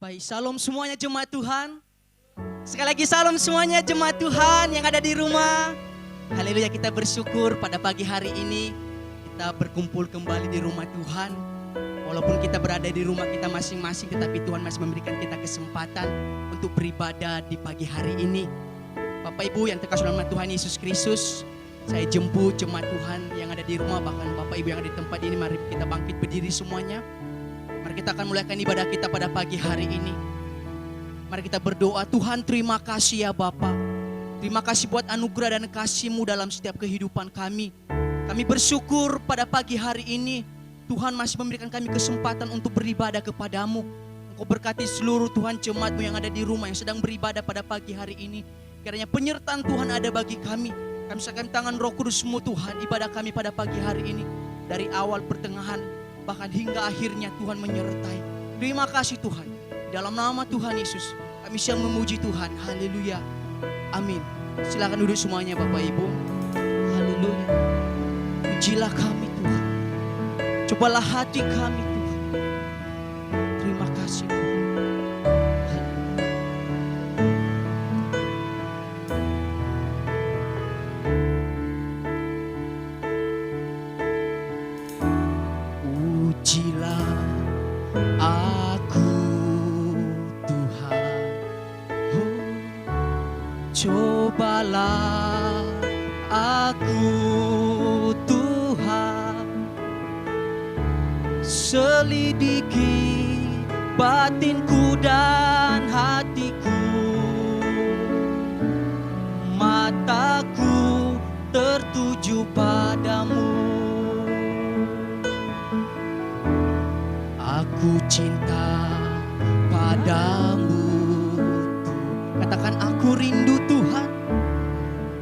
Baik, salam semuanya jemaat Tuhan. Sekali lagi salam semuanya jemaat Tuhan yang ada di rumah. Haleluya, kita bersyukur pada pagi hari ini kita berkumpul kembali di rumah Tuhan. Walaupun kita berada di rumah kita masing-masing, tetapi Tuhan masih memberikan kita kesempatan untuk beribadah di pagi hari ini. Bapak Ibu yang terkasih dalam nama Tuhan Yesus Kristus, saya jemput jemaat Tuhan yang ada di rumah, bahkan Bapak Ibu yang ada di tempat ini, mari kita bangkit berdiri semuanya. Mari kita akan mulaikan ibadah kita pada pagi hari ini. Mari kita berdoa. Tuhan, terima kasih ya Bapa. Terima kasih buat anugerah dan kasih-Mu dalam setiap kehidupan kami. Kami bersyukur pada pagi hari ini Tuhan masih memberikan kami kesempatan untuk beribadah kepada-Mu. Engkau berkati seluruh Tuhan jemaat-Mu yang ada di rumah yang sedang beribadah pada pagi hari ini. Kiranya penyertaan Tuhan ada bagi kami. Kami serahkan tangan Roh Kudus-Mu Tuhan, ibadah kami pada pagi hari ini. Dari awal, pertengahan, bahkan hingga akhirnya Tuhan menyertai. Terima kasih Tuhan. Dalam nama Tuhan Yesus kami siang memuji Tuhan. Haleluya. Amin. Silakan duduk semuanya Bapak Ibu. Haleluya. Pujilah kami Tuhan. Cobalah hati kami Tuhan. Terima kasih Tuhan. Ujilah aku Tuhan, cobalah aku Tuhan, selidiki batinku dan hatiku, mataku tertuju padamu. Aku cinta padamu Tuhan. Katakan aku rindu Tuhan.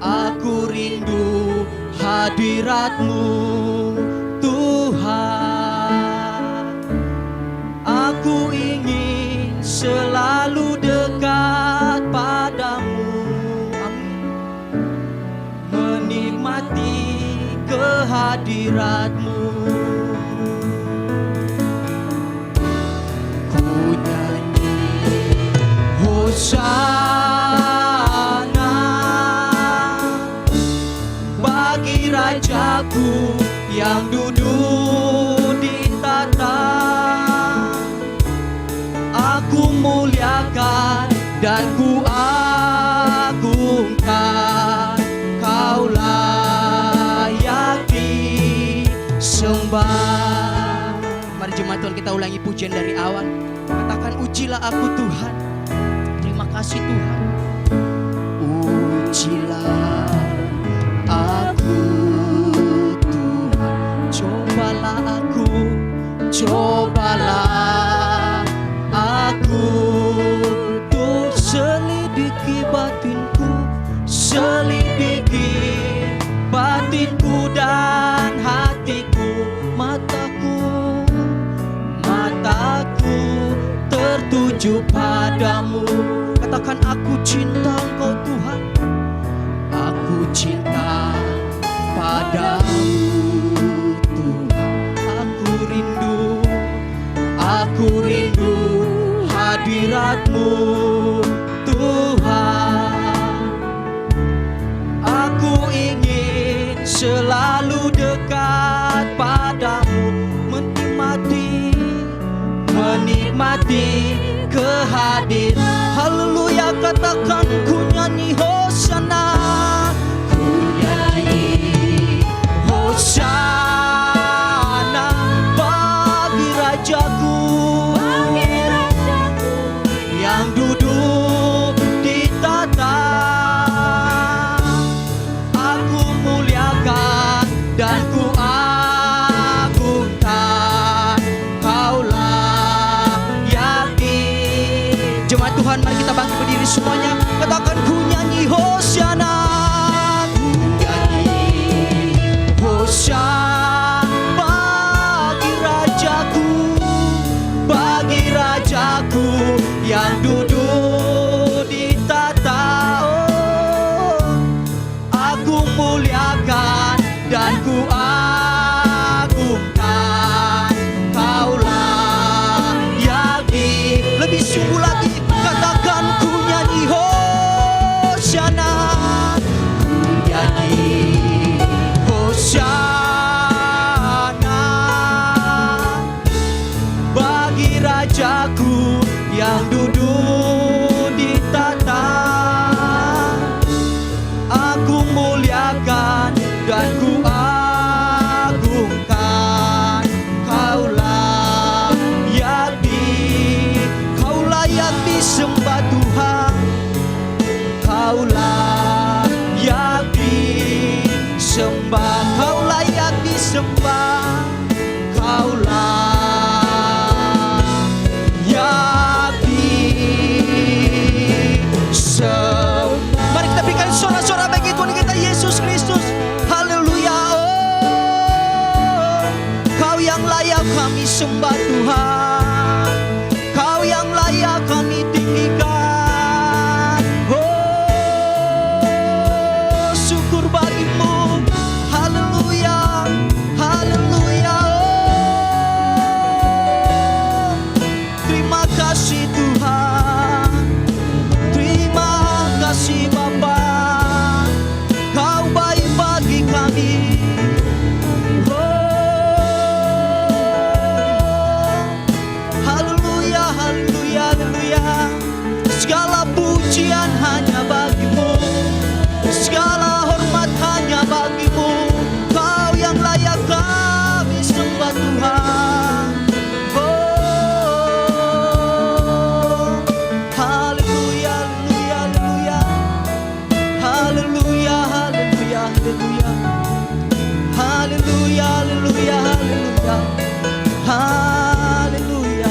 Aku rindu hadirat-Mu Tuhan. Aku ingin selalu dekat padamu. Amin. Menikmati kehadirat-Mu. Hosana bagi Rajaku yang duduk di tahta. Aku muliakan dan ku agungkan, Kau layak disembah. Mari jemaat Tuhan kita ulangi pujian dari awal. Katakan ujilah aku Tuhan. Terima kasih Tuhan. Ujilah aku Tuhan. Cobalah aku Tuh selidiki batinku, selidiki batinku dan hatiku, mataku tertuju padamu. Katakan aku cinta Engkau Tuhan. Aku cinta padamu Tuhan. Aku rindu hadirat-Mu Tuhan. Aku ingin selalu dekat padamu, menikmati kehadiran. Haleluya, katakan ku nyanyi Hosana. Ku nyanyi Hosana bagi Rajaku yang duduk di tahta. Aku muliakan dan ku agungkan, Kau layak disembah. Jemaat Tuhan, mari kita bangkit berdiri semuanya. Katakan ku nyanyi Hosana. Ku nyanyi Hosana bagi Rajaku yang duduk di tahta. Oh, aku muliakan dan ku agungkan, Kau layak disembah. Lebih sungguh Engkaulah yang disembah. Mari kita berikan sorak-sorak bagi Tuhan kita Yesus Kristus. Haleluya. Oh, Kau yang layak kami sembah Tuhan, Kau yang layak kami tinggikan. Oh, syukur bagimu. Haleluya, haleluya. Oh, terima kasih Tuhan, terima kasih Bapa. Kau baik bagi kami. Haleluya, haleluya, haleluya. Segala pujian hanya bagimu, segala hormat hanya bagimu. Kau yang layak kami sembah Tuhan. Oh, haleluya, haleluya, haleluya, haleluya, haleluya, haleluya, haleluya, haleluya, haleluya,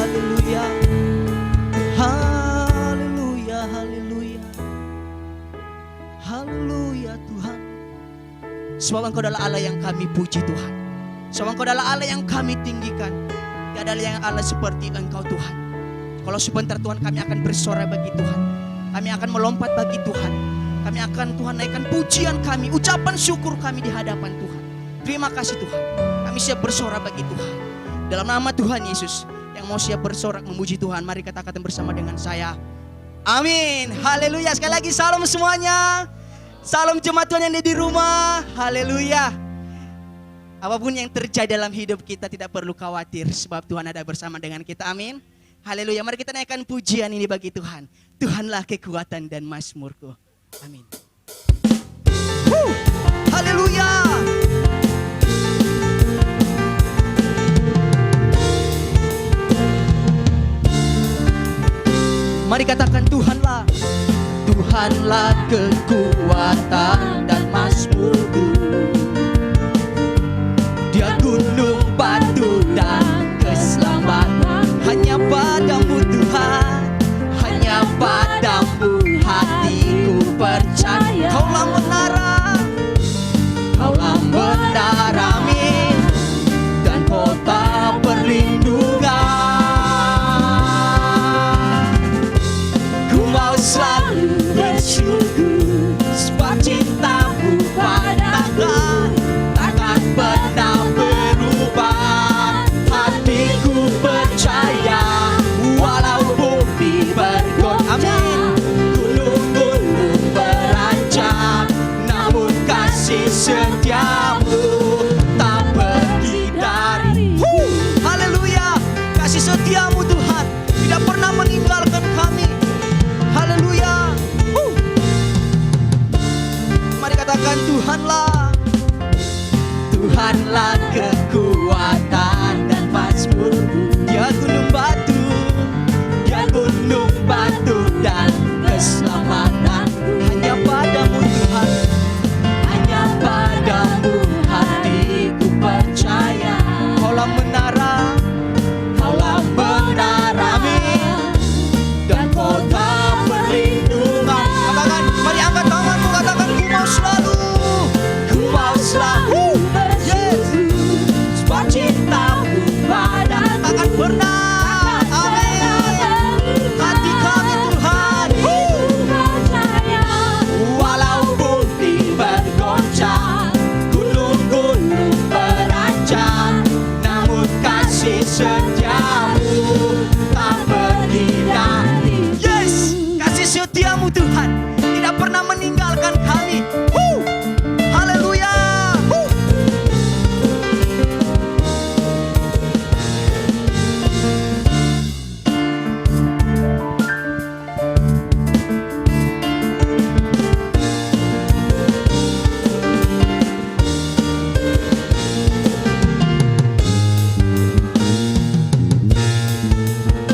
haleluya, haleluya, haleluya, haleluya Tuhan. Sebab Engkau adalah Allah yang kami puji Tuhan, sebab Engkau adalah Allah yang kami tinggikan. Tiada ada yang Allah seperti Engkau Tuhan. Kalau sebentar Tuhan kami akan bersorak bagi Tuhan, kami akan melompat bagi Tuhan, kami akan Tuhan naikkan pujian kami, ucapan syukur kami di hadapan Tuhan. Terima kasih Tuhan, kami siap bersorak bagi Tuhan. Dalam nama Tuhan Yesus, yang mau siap bersorak memuji Tuhan, mari katakan bersama dengan saya, amin. Haleluya. Sekali lagi salam semuanya. Salam jemaat Tuhan yang ada di rumah. Haleluya. Apapun yang terjadi dalam hidup kita tidak perlu khawatir, sebab Tuhan ada bersama dengan kita. Amin. Haleluya. Mari kita naikkan pujian ini bagi Tuhan. Tuhanlah kekuatan dan mazmurku. Amin. Haleluya. Mari katakan Tuhanlah, Tuhanlah kekuatan dan mazmurku. Dia gunung batu dan keselamatan. Hanya padamu Tuhan, hanya padamu hatiku percaya. Kaulah menara, Kaulah menara amin, dan kota perlindungan. Selalu bersyukur sebab cintamu padaku takkan pernah berubah. Hatiku percaya walau bumi bergoncang, gunung-gunung berancam, namun kasih setiamu tak pergi dari. Haleluya. Kasih setiamu Tuhan tidak pernah meninggalkan kami. Haleluya. Mari katakan Tuhanlah, Tuhanlah kekuatan dan mazmurku. Dia gunung batu, Dia gunung batu dan keselamatan. Hanya padamu Tuhan, hanya padamu hatiku percaya. Kaulah menara, Kaulah menara amin, dan kota perlindungan. Katakan, mari angkat tanganmu, katakan ku mau selalu, ku mau selalu bersyukur sebab cintamu padaku takkan pernah. Amin. Hati kami Tuhan percaya walau bumi bergoncang, gunung-gunung berancam, namun kasih setiamu tak pergi dari. Yes, kasih setiamu Tuhan tidak pernah meninggalkan kami. Haleluya.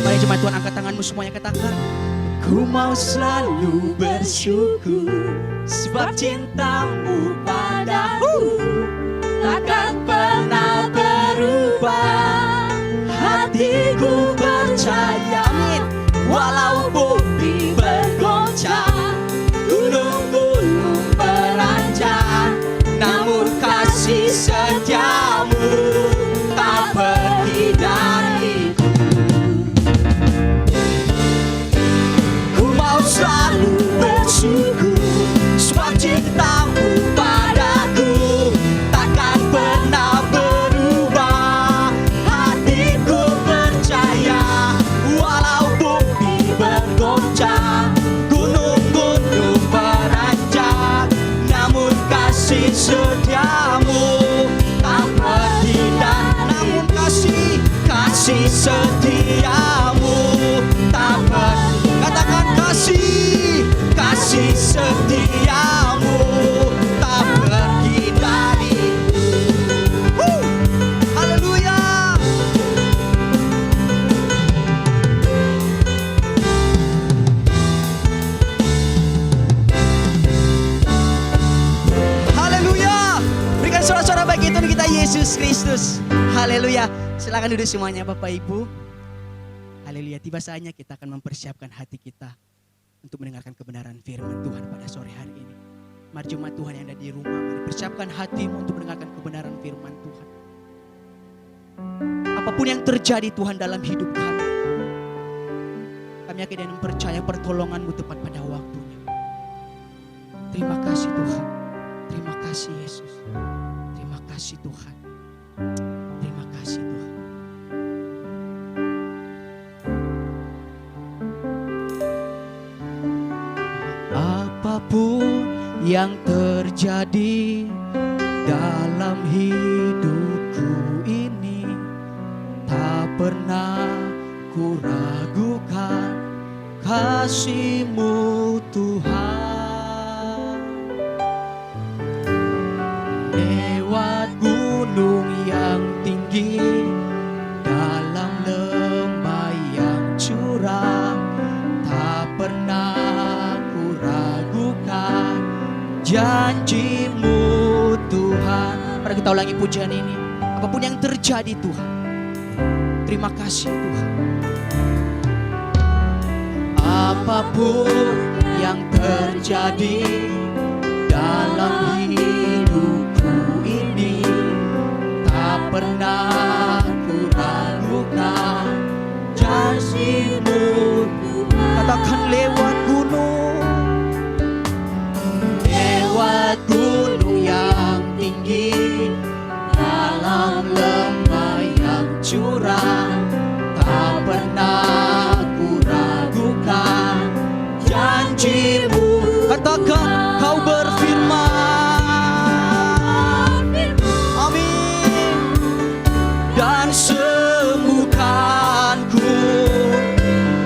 Mari jemaat Tuhan angkat tanganmu semuanya, katakan ku mau selalu bersyukur sebab cintamu padaku takkan pernah berubah. setiamu tak katakan kasih setiamu tak pergi dari. Haleluya. Haleluya. Berikan sorak-sorak bagi Tuhan kita Yesus Kristus. Haleluya. Silakan duduk semuanya Bapak Ibu. Haleluya. Tiba saatnya kita akan mempersiapkan hati kita untuk mendengarkan kebenaran firman Tuhan pada sore hari ini. Mari jemaat Tuhan yang ada di rumah, mari persiapkan hatimu untuk mendengarkan kebenaran firman Tuhan. Apapun yang terjadi Tuhan dalam hidup kami yakin dan percaya pertolongan-Mu tepat pada waktunya. Terima kasih Tuhan. Terima kasih Yesus. Terima kasih Tuhan. Terima kasih Tuhan. Apapun yang terjadi dalam hidupku ini, tak pernah ku ragukan kasih-Mu Tuhan. Lewat gunung yang tinggi, dalam lembah yang curam, tak pernah ku ragukan janji-Mu Tuhan. Mari kita ulangi pujian ini. Apapun yang terjadi Tuhan, terima kasih Tuhan. Apapun yang terjadi dalam hidupku ini, tak pernah ku ragukan janji-Mu Tuhan. Katakan lewat gunung yang tinggi, dalam lembah yang curam, tak pernah ku ragukan janji-Mu. Katakan Kau berfirman, amin, dan sembuhkanku.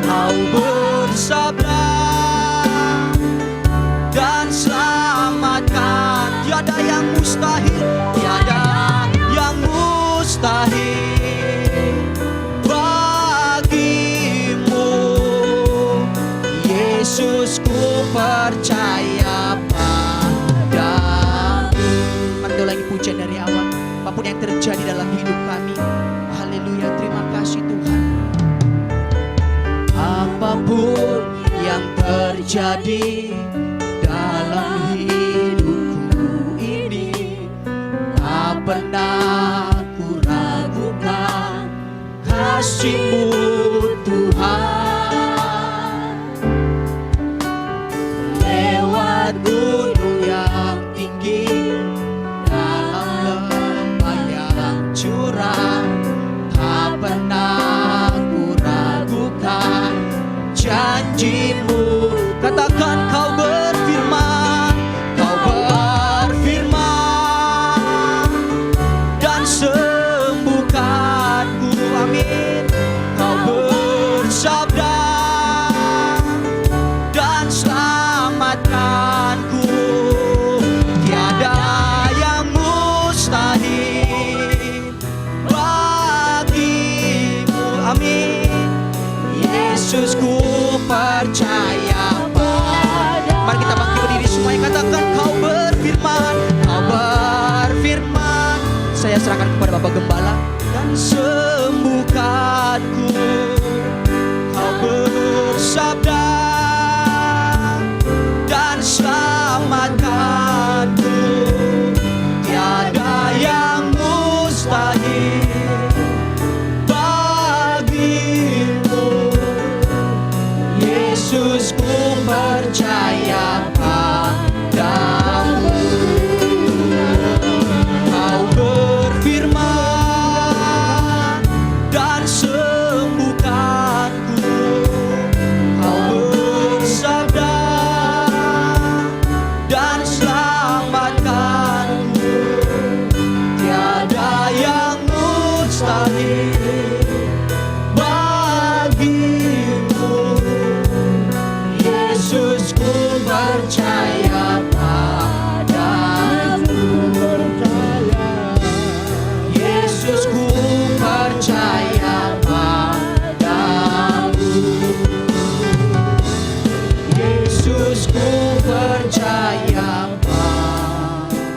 Kau bersabda dan selamatkan. Tiada yang mustahil, tiada yang mustahil bagimu. Yesus, ku percaya padamu. Mari kita ulangi pujian dari awal. Apapun yang terjadi dalam hidup kami, haleluya, terima kasih Tuhan. Apapun yang terjadi dalam hidupku ini, tak pernah ku ragukan kasih-Mu Tuhan. Lewat gunung yang tinggi, dalam lembah yang curam, tak pernah ku ragukan janji-Mu. Katakan Kau berfirman, dan sembuhkanku, amin. Kau bersabda dan selamatkanku. Tiada yang mustahil bagimu, amin. Yesus, ku percaya padamu. Mari kita bangkit berdiri semuanya, katakan Kau berfirman, saya serahkan kepada Bapak Gembala, dan sembuhkanku. Kau bersabda dan selamatkanku. Tiada yang mustahil bagimu. Yesus, ku percaya padamu. Kau berfirman dan sembuhkanku. Kau bersabda dan selamatkanku. Tiada yang mustahil percaya padamu. Yesus, ku percaya padamu.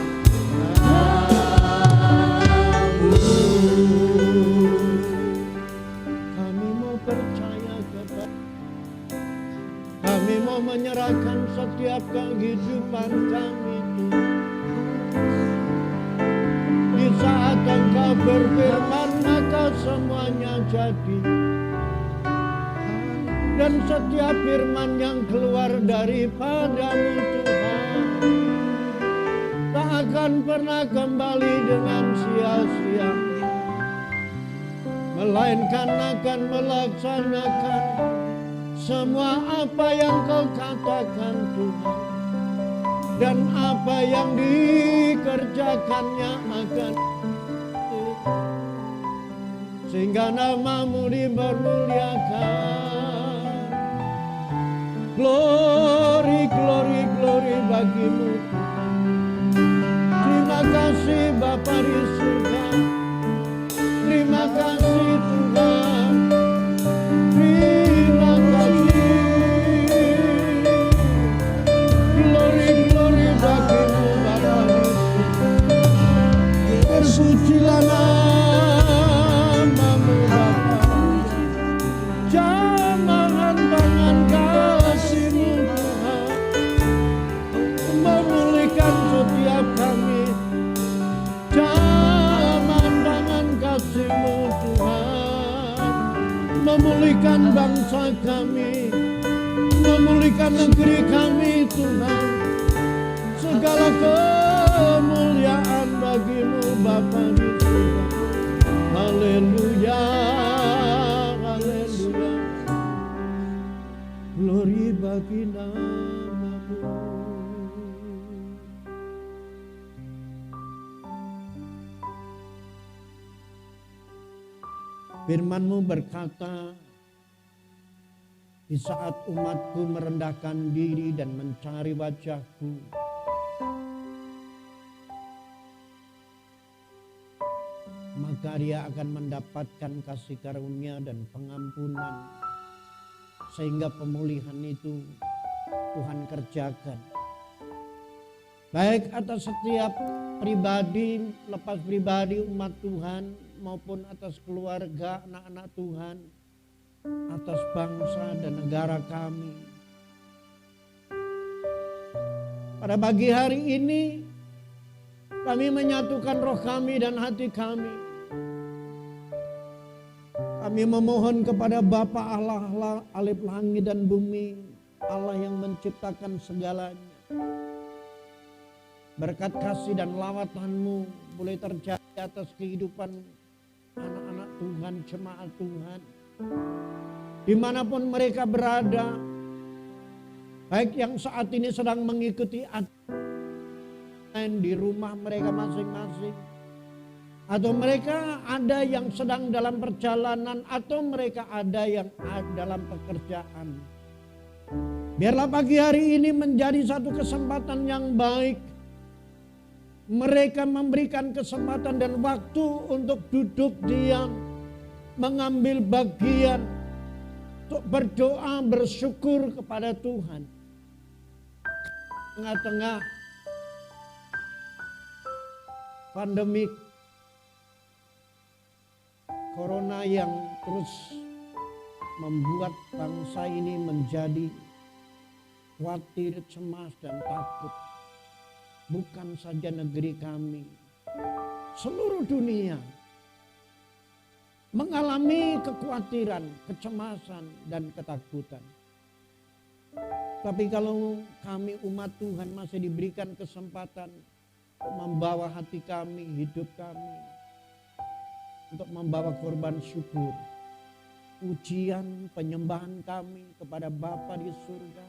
Kami mau percaya kepada, kami mau menyerahkan setiap kehidupan kami. Di saat Engkau berfirman maka semuanya jadi. Dan setiap firman yang keluar daripadamu Tuhan tak akan pernah kembali dengan sia-sia, melainkan akan melaksanakan semua apa yang Kau katakan Tuhan. Dan apa yang dikerjakannya akan, sehingga nama-Mu dipermuliakan. Glory, glory, glory bagi-Mu Tuhan. Terima kasih Bapa di surga. Terima kasih Tuhan. Terima kasih. Glory, glory bagi-Mu Bapa di surga. Terpujilah nama-Mu Bapa. Jamahan tangan kasih-Mu Tuhan, memulihkan setiap kami. Jamahan tangan kasih-Mu Tuhan, memulihkan bangsa kami, memulihkan negeri kami Tuhan. Segala kemuliaan bagi-Mu Bapa di surga. Haleluya, haleluya. Glory bagi nama-Mu. Firman-Mu berkata, di saat umat-Ku merendahkan diri dan mencari wajah-Ku, maka dia akan mendapatkan kasih karunia dan pengampunan. Sehingga pemulihan itu Tuhan kerjakan. Baik atas setiap pribadi, lepas pribadi umat Tuhan, maupun atas keluarga, anak-anak Tuhan, atas bangsa dan negara kami. Pada pagi hari ini, kami menyatukan roh kami dan hati kami. Kami memohon kepada Bapa Allah, alif langit dan bumi, Allah yang menciptakan segalanya. Berkat kasih dan lawatan-Mu boleh terjadi atas kehidupan anak-anak Tuhan, jemaat Tuhan. Dimanapun mereka berada, baik yang saat ini sedang mengikuti di rumah mereka masing-masing, atau mereka ada yang sedang dalam perjalanan, atau mereka ada yang dalam pekerjaan. Biarlah pagi hari ini menjadi satu kesempatan yang baik. Mereka memberikan kesempatan dan waktu untuk duduk diam, mengambil bagian untuk berdoa, bersyukur kepada Tuhan. Tengah-tengah pandemik corona yang terus membuat bangsa ini menjadi khawatir, cemas dan takut. Bukan saja negeri kami, seluruh dunia mengalami kekhawatiran, kecemasan dan ketakutan. Tapi kalau kami umat Tuhan masih diberikan kesempatan membawa hati kami, hidup kami, untuk membawa korban syukur, pujian, penyembahan kami kepada Bapa di surga.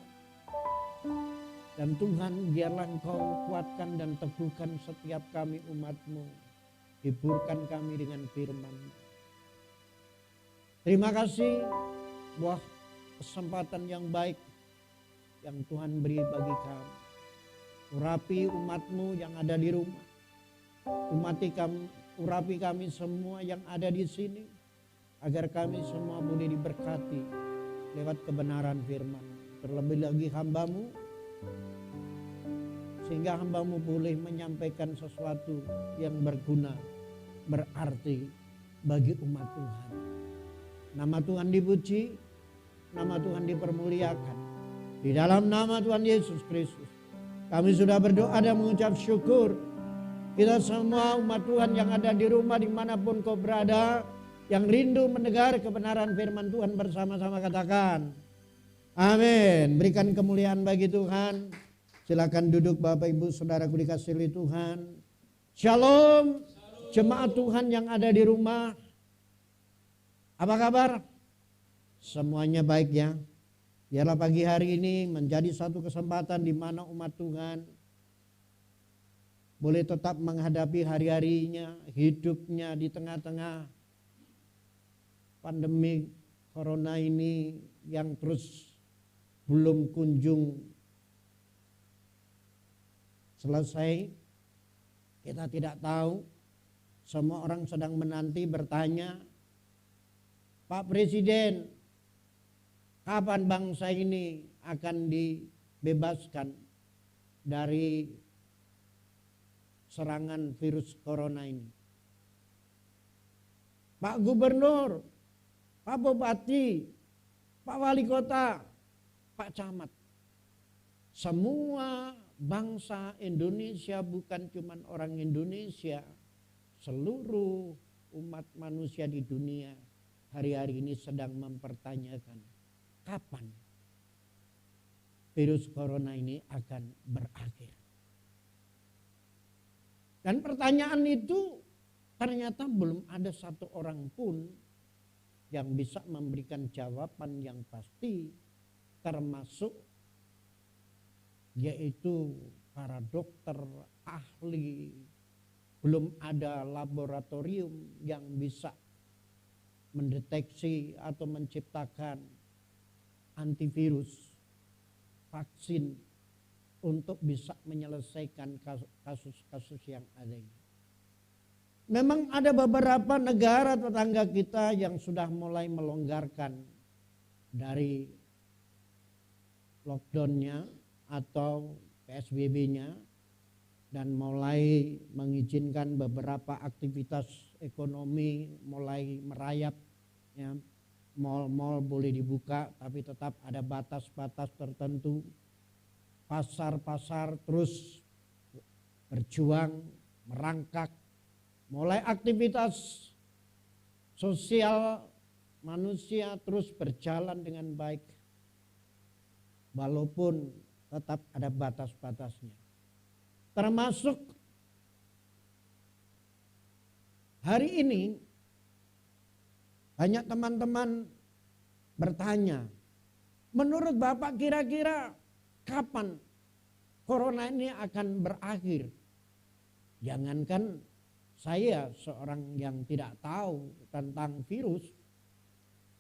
Dan Tuhan, biarlah Engkau kuatkan dan teguhkan setiap kami umat-Mu. Hiburkan kami dengan firman-Mu. Terima kasih buat kesempatan yang baik yang Tuhan beri bagi kami. Urapi umat-Mu yang ada di rumah. Urapi kami semua yang ada di sini. agar kami semua boleh diberkati lewat kebenaran firman. Terlebih lagi hamba-Mu, sehingga hamba-Mu boleh menyampaikan sesuatu yang berguna, berarti bagi umat Tuhan. Nama Tuhan dipuji, nama Tuhan dipermuliakan. Di dalam nama Tuhan Yesus Kristus, kami sudah berdoa dan mengucap syukur. Kita semua umat Tuhan yang ada di rumah dimanapun kau berada, yang rindu mendengar kebenaran firman Tuhan bersama-sama katakan amin. Berikan kemuliaan bagi Tuhan. Silakan duduk Bapak Ibu Saudaraku dikasihi Tuhan. Shalom, jemaat Tuhan yang ada di rumah. Apa kabar? Semuanya baik ya. Biarlah pagi hari ini menjadi satu kesempatan di mana umat Tuhan boleh tetap menghadapi hari-harinya, hidupnya di tengah-tengah pandemi corona ini yang terus belum kunjung selesai. Kita tidak tahu, semua orang sedang menanti bertanya, Pak Presiden, kapan bangsa ini akan dibebaskan dari serangan virus corona ini? Pak Gubernur, Pak Bupati, Pak Wali Kota, Pak Camat. Semua bangsa Indonesia, bukan cuma orang Indonesia, seluruh umat manusia di dunia hari-hari ini sedang mempertanyakan kapan virus corona ini akan berakhir. Dan pertanyaan itu ternyata belum ada satu orang pun yang bisa memberikan jawaban yang pasti, termasuk yaitu para dokter, ahli. Belum ada laboratorium yang bisa mendeteksi atau menciptakan antivirus, vaksin untuk bisa menyelesaikan kasus-kasus yang ada ini. Memang ada beberapa negara tetangga kita yang sudah mulai melonggarkan dari lockdown-nya atau PSBB-nya dan mulai mengizinkan beberapa aktivitas ekonomi mulai merayap ya. Mal-mal boleh dibuka tapi tetap ada batas-batas tertentu. Pasar-pasar terus berjuang, merangkak. Mulai aktivitas sosial manusia terus berjalan dengan baik. Walaupun tetap ada batas-batasnya. Termasuk hari ini banyak teman-teman bertanya, menurut Bapak kira-kira kapan corona ini akan berakhir? Jangankan saya seorang yang tidak tahu tentang virus,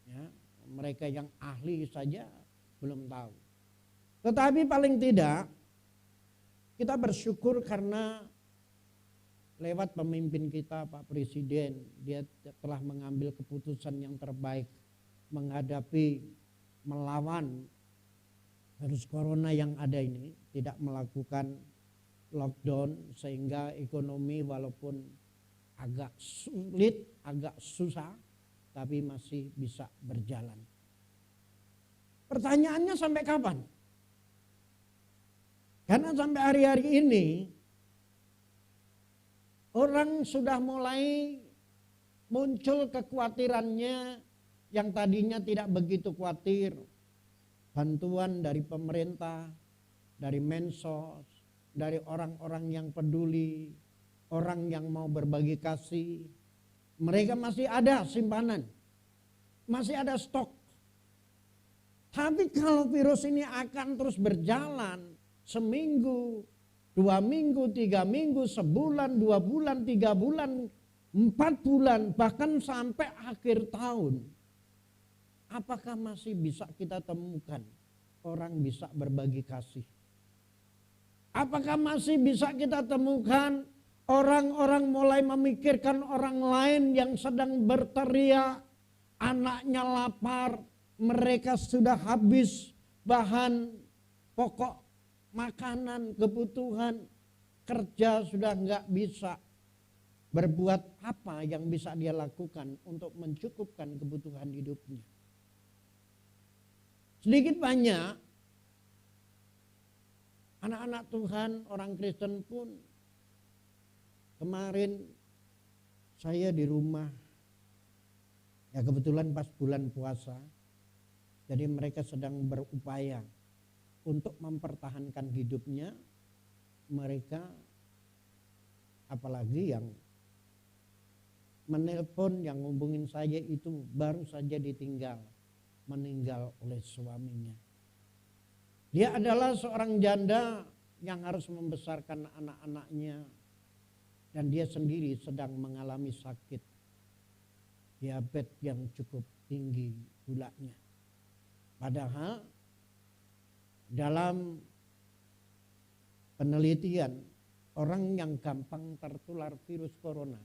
ya, mereka yang ahli saja belum tahu. Tetapi paling tidak kita bersyukur karena lewat pemimpin kita Pak Presiden, dia telah mengambil keputusan yang terbaik menghadapi, melawan virus corona yang ada ini, tidak melakukan lockdown sehingga ekonomi walaupun agak sulit, agak susah, tapi masih bisa berjalan. Pertanyaannya sampai kapan? Karena sampai hari-hari ini orang sudah mulai muncul kekhawatirannya yang tadinya tidak begitu khawatir. Bantuan dari pemerintah, dari Mensos, dari orang-orang yang peduli, orang yang mau berbagi kasih. Mereka masih ada simpanan, masih ada stok. Tapi kalau virus ini akan terus berjalan seminggu, 2 minggu, 3 minggu, sebulan, 2 bulan, 3 bulan, 4 bulan, bahkan sampai akhir tahun. Apakah masih bisa kita temukan orang bisa berbagi kasih? Apakah masih bisa kita temukan orang-orang mulai memikirkan orang lain yang sedang berteriak anaknya lapar, mereka sudah habis bahan pokok makanan, kebutuhan, kerja sudah nggak bisa. Berbuat apa yang bisa dia lakukan untuk mencukupkan kebutuhan hidupnya? Sedikit banyak anak-anak Tuhan, orang Kristen pun kemarin saya di rumah, ya kebetulan pas bulan puasa, jadi mereka sedang berupaya untuk mempertahankan hidupnya. Mereka apalagi yang menelpon, yang ngubungin saya itu baru saja meninggal oleh suaminya. Dia adalah seorang janda yang harus membesarkan anak-anaknya, dan dia sendiri sedang mengalami sakit diabetes yang cukup tinggi gulanya. Padahal dalam penelitian, orang yang gampang tertular virus corona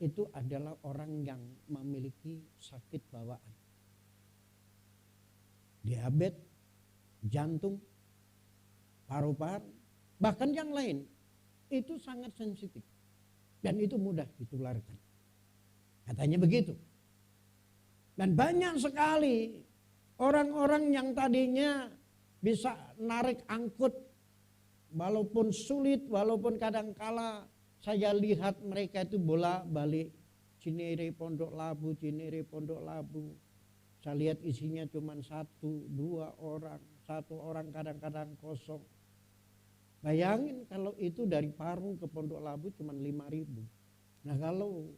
itu adalah orang yang memiliki sakit bawaan. Diabetes, jantung, paru-paru, bahkan yang lain itu sangat sensitif dan itu mudah ditularkan. Katanya begitu. Dan banyak sekali orang-orang yang tadinya bisa narik angkut walaupun sulit, walaupun kadangkala saya lihat mereka itu bolak-balik Cinere Pondok Labu, Cinere Pondok Labu. Saya lihat isinya cuma 1-2 orang, 1 orang kadang-kadang kosong. Bayangin kalau itu dari Parung ke Pondok Labu cuma 5.000. Nah kalau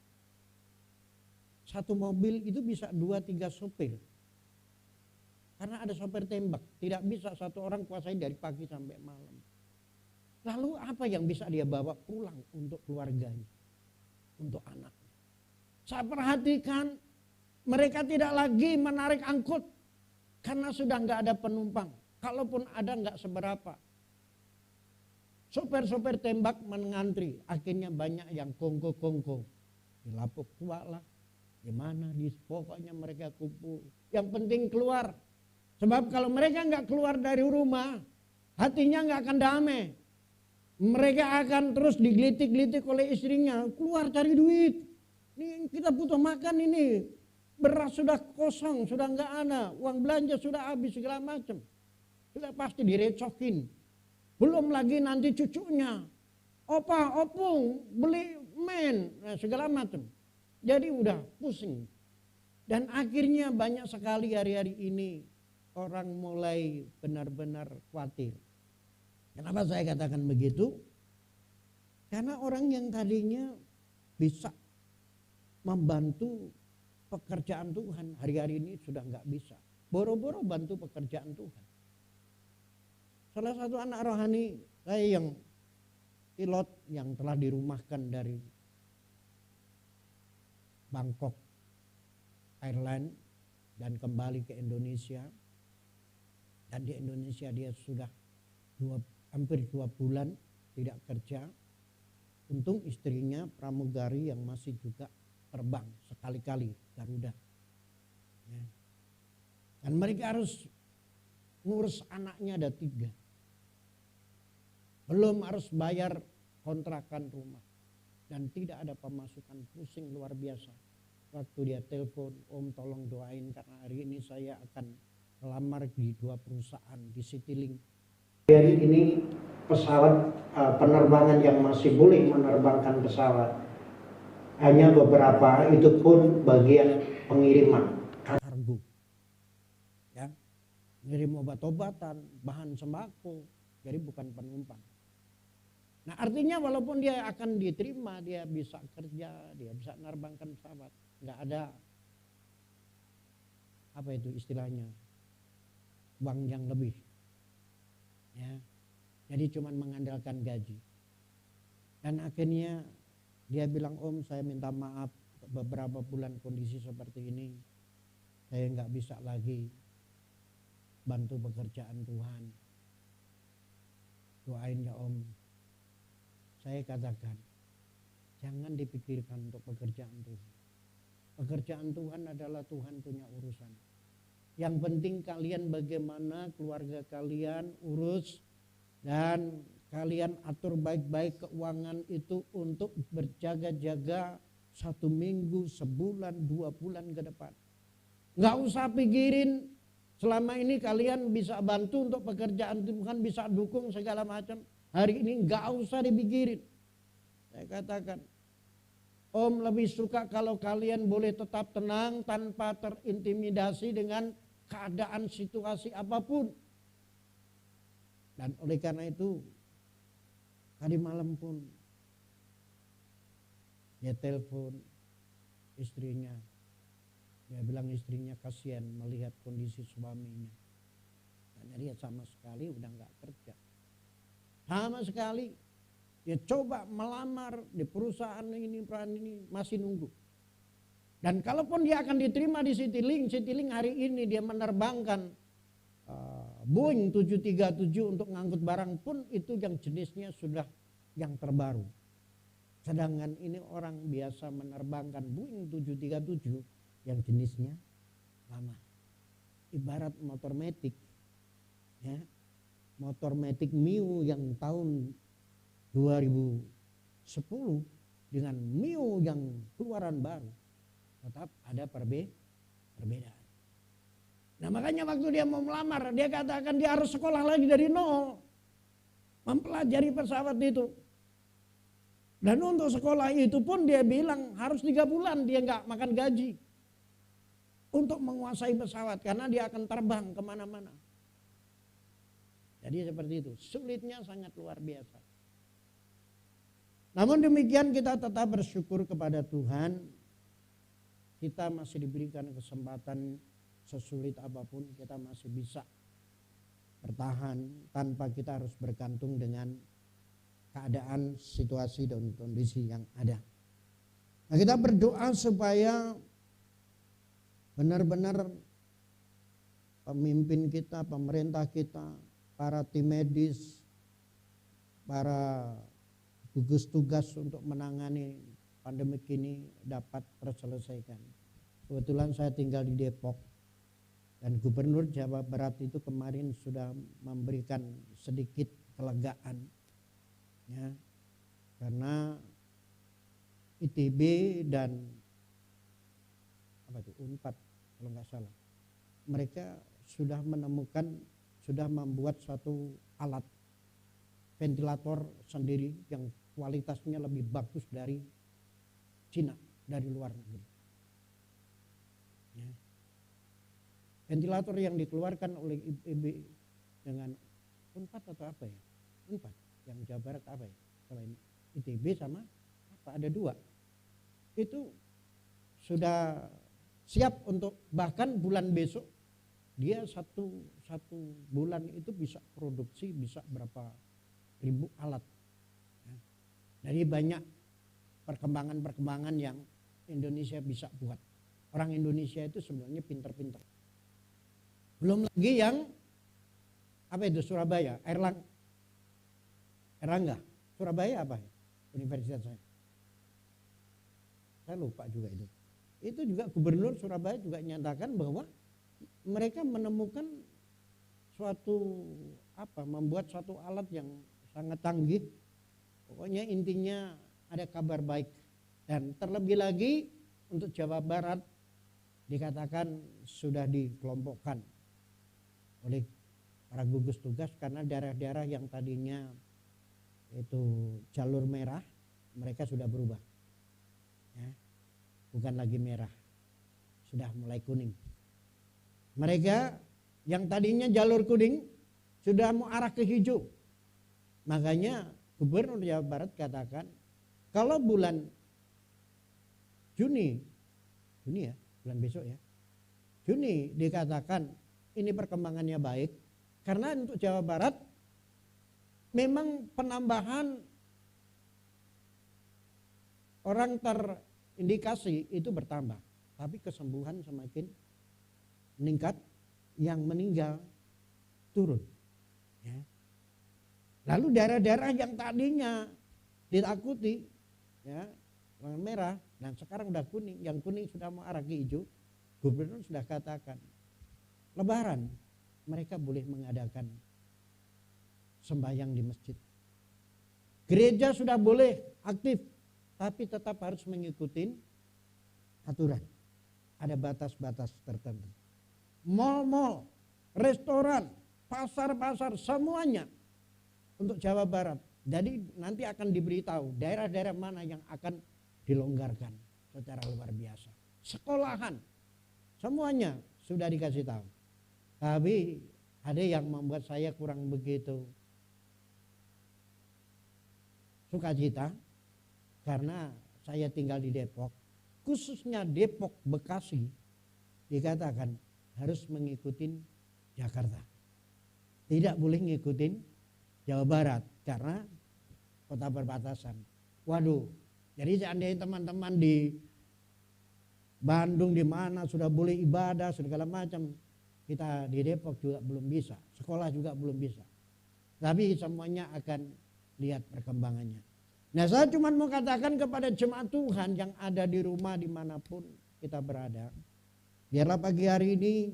satu mobil itu bisa 2-3 sopir. Karena ada sopir tembak, tidak bisa satu orang kuasai dari pagi sampai malam. Lalu apa yang bisa dia bawa pulang untuk keluarganya, untuk anaknya? Saya perhatikan mereka tidak lagi menarik angkut karena sudah nggak ada penumpang. Kalaupun ada nggak seberapa. Sopir-sopir tembak mengantri, akhirnya banyak yang kongko-kongko. Di Lapuk Tua lah, di mana, pokoknya mereka kumpul. Yang penting keluar. Sebab kalau mereka nggak keluar dari rumah, hatinya nggak akan damai. Mereka akan terus digelitik-gelitik oleh istrinya, keluar cari duit. Ini kita butuh makan ini. Beras sudah kosong, sudah nggak ada. Uang belanja sudah habis segala macam. Sudah pasti direcokin. Belum lagi nanti cucunya. Opa, opung, beli men, segala macam. Jadi udah pusing. Dan akhirnya banyak sekali hari-hari ini orang mulai benar-benar khawatir. Kenapa saya katakan begitu? Karena orang yang tadinya bisa membantu pekerjaan Tuhan, hari-hari ini sudah nggak bisa. Boro-boro bantu pekerjaan Tuhan. Salah satu anak rohani saya yang pilot yang telah dirumahkan dari Bangkok Airline dan kembali ke Indonesia. Dan di Indonesia dia sudah hampir 2 bulan tidak kerja. Untung istrinya pramugari yang masih juga terbang sekali-kali Garuda. Ya. Dan mereka harus ngurus anaknya ada 3. Belum harus bayar kontrakan rumah. Dan tidak ada pemasukan, pusing luar biasa. Waktu dia telepon, Om tolong doain karena hari ini saya akan melamar di 2 perusahaan di Citylink. Jadi ini pesawat penerbangan yang masih boleh menerbangkan pesawat. Hanya beberapa, itu pun bagian pengiriman kargo. Ya, ngirim obat-obatan, bahan sembako, jadi bukan penumpang. Nah artinya walaupun dia akan diterima, dia bisa kerja, dia bisa menerbangkan pesawat. Nggak ada, apa itu istilahnya, uang yang lebih. Ya, jadi cuma mengandalkan gaji. Dan akhirnya dia bilang, Om saya minta maaf beberapa bulan kondisi seperti ini. Saya nggak bisa lagi bantu pekerjaan Tuhan. Doain ya Om. Saya katakan, jangan dipikirkan untuk pekerjaan Tuhan. Pekerjaan Tuhan adalah Tuhan punya urusan. Yang penting kalian bagaimana keluarga kalian urus dan kalian atur baik-baik keuangan itu untuk berjaga-jaga 1 minggu, sebulan, 2 bulan ke depan. Nggak usah pikirin selama ini kalian bisa bantu untuk pekerjaan Tuhan, bisa dukung segala macam. Hari ini nggak usah dipikirin. Saya katakan, Om lebih suka kalau kalian boleh tetap tenang tanpa terintimidasi dengan keadaan situasi apapun. Dan oleh karena itu, tadi malam pun dia telepon istrinya. Dia bilang istrinya kasihan melihat kondisi suaminya. Karena dia sama sekali udah nggak kerja. Sama sekali. Dia coba melamar di perusahaan ini masih nunggu. Dan kalaupun dia akan diterima di Citylink hari ini dia menerbangkan Boeing 737 untuk ngangkut barang pun itu yang jenisnya sudah yang terbaru. Sedangkan ini orang biasa menerbangkan Boeing 737 yang jenisnya lama. Ibarat motor matic, ya, motor matic Mio yang tahun 2010 dengan Mio yang keluaran baru tetap ada perbedaan. Nah makanya waktu dia mau melamar dia katakan dia harus sekolah lagi dari nol, mempelajari pesawat itu. Dan untuk sekolah itu pun dia bilang harus 3 bulan dia nggak makan gaji untuk menguasai pesawat karena dia akan terbang kemana-mana. Jadi seperti itu, sulitnya sangat luar biasa. Namun demikian kita tetap bersyukur kepada Tuhan. Kita masih diberikan kesempatan sesulit apapun kita masih bisa bertahan tanpa kita harus bergantung dengan keadaan, situasi dan kondisi yang ada. Nah kita berdoa supaya benar-benar pemimpin kita, pemerintah kita, para tim medis, para gugus tugas untuk menangani pandemi ini dapat terselesaikan. Kebetulan saya tinggal di Depok dan Gubernur Jawa Barat itu kemarin sudah memberikan sedikit kelegaan, ya, karena ITB dan Unpad kalau nggak salah, mereka sudah menemukan, sudah membuat suatu alat ventilator sendiri yang kualitasnya lebih bagus dari Cina, dari luar negeri. Ya. Ventilator yang dikeluarkan oleh ITB dengan Unpad atau apa ya? Unpad, yang Jawa Barat apa ya? Selain ITB sama apa? Ada 2. Itu sudah siap untuk bahkan bulan besok dia satu bulan itu bisa produksi bisa berapa ribu alat. Ya. Jadi banyak perkembangan yang Indonesia bisa buat. Orang Indonesia itu sebenarnya pinter-pinter. Belum lagi yang apa itu Surabaya, Erlangga, Surabaya apa ya? Universitas saya lupa juga itu. Itu juga Gubernur Surabaya juga nyatakan bahwa mereka menemukan membuat suatu alat yang sangat canggih. Pokoknya intinya ada kabar baik. Dan terlebih lagi untuk Jawa Barat dikatakan sudah dikelompokkan oleh para gugus tugas karena daerah-daerah yang tadinya itu jalur merah mereka sudah berubah. Ya, bukan lagi merah, sudah mulai kuning. Mereka yang tadinya jalur kuning sudah mau arah ke hijau. Makanya Gubernur Jawa Barat katakan kalau bulan Juni ya, bulan besok ya, Juni dikatakan ini perkembangannya baik karena untuk Jawa Barat memang penambahan orang terindikasi itu bertambah, tapi kesembuhan semakin meningkat, yang meninggal turun. Ya. Lalu daerah-daerah yang tadinya ditakuti, ya, Warna merah dan sekarang udah kuning. Yang kuning sudah mau arah ke hijau. Gubernur sudah katakan Lebaran mereka boleh mengadakan sembahyang di masjid. Gereja sudah boleh aktif, tapi tetap harus mengikuti aturan. Ada batas-batas tertentu. Mal-mal, restoran, pasar-pasar, semuanya untuk Jawa Barat. Jadi nanti akan diberitahu daerah-daerah mana yang akan dilonggarkan secara luar biasa. Sekolahan, semuanya sudah dikasih tahu. Tapi ada yang membuat saya kurang begitu sukacita karena saya tinggal di Depok, khususnya Depok Bekasi dikatakan harus mengikuti Jakarta. Tidak boleh ngikutin Jawa Barat karena kota perbatasan. Waduh, jadi seandainya teman-teman di Bandung di mana sudah boleh ibadah segala macam, kita di Depok juga belum bisa, sekolah juga belum bisa. Tapi semuanya akan lihat perkembangannya. Nah, saya cuma mau katakan kepada jemaat Tuhan yang ada di rumah dimanapun kita berada, biarlah pagi hari ini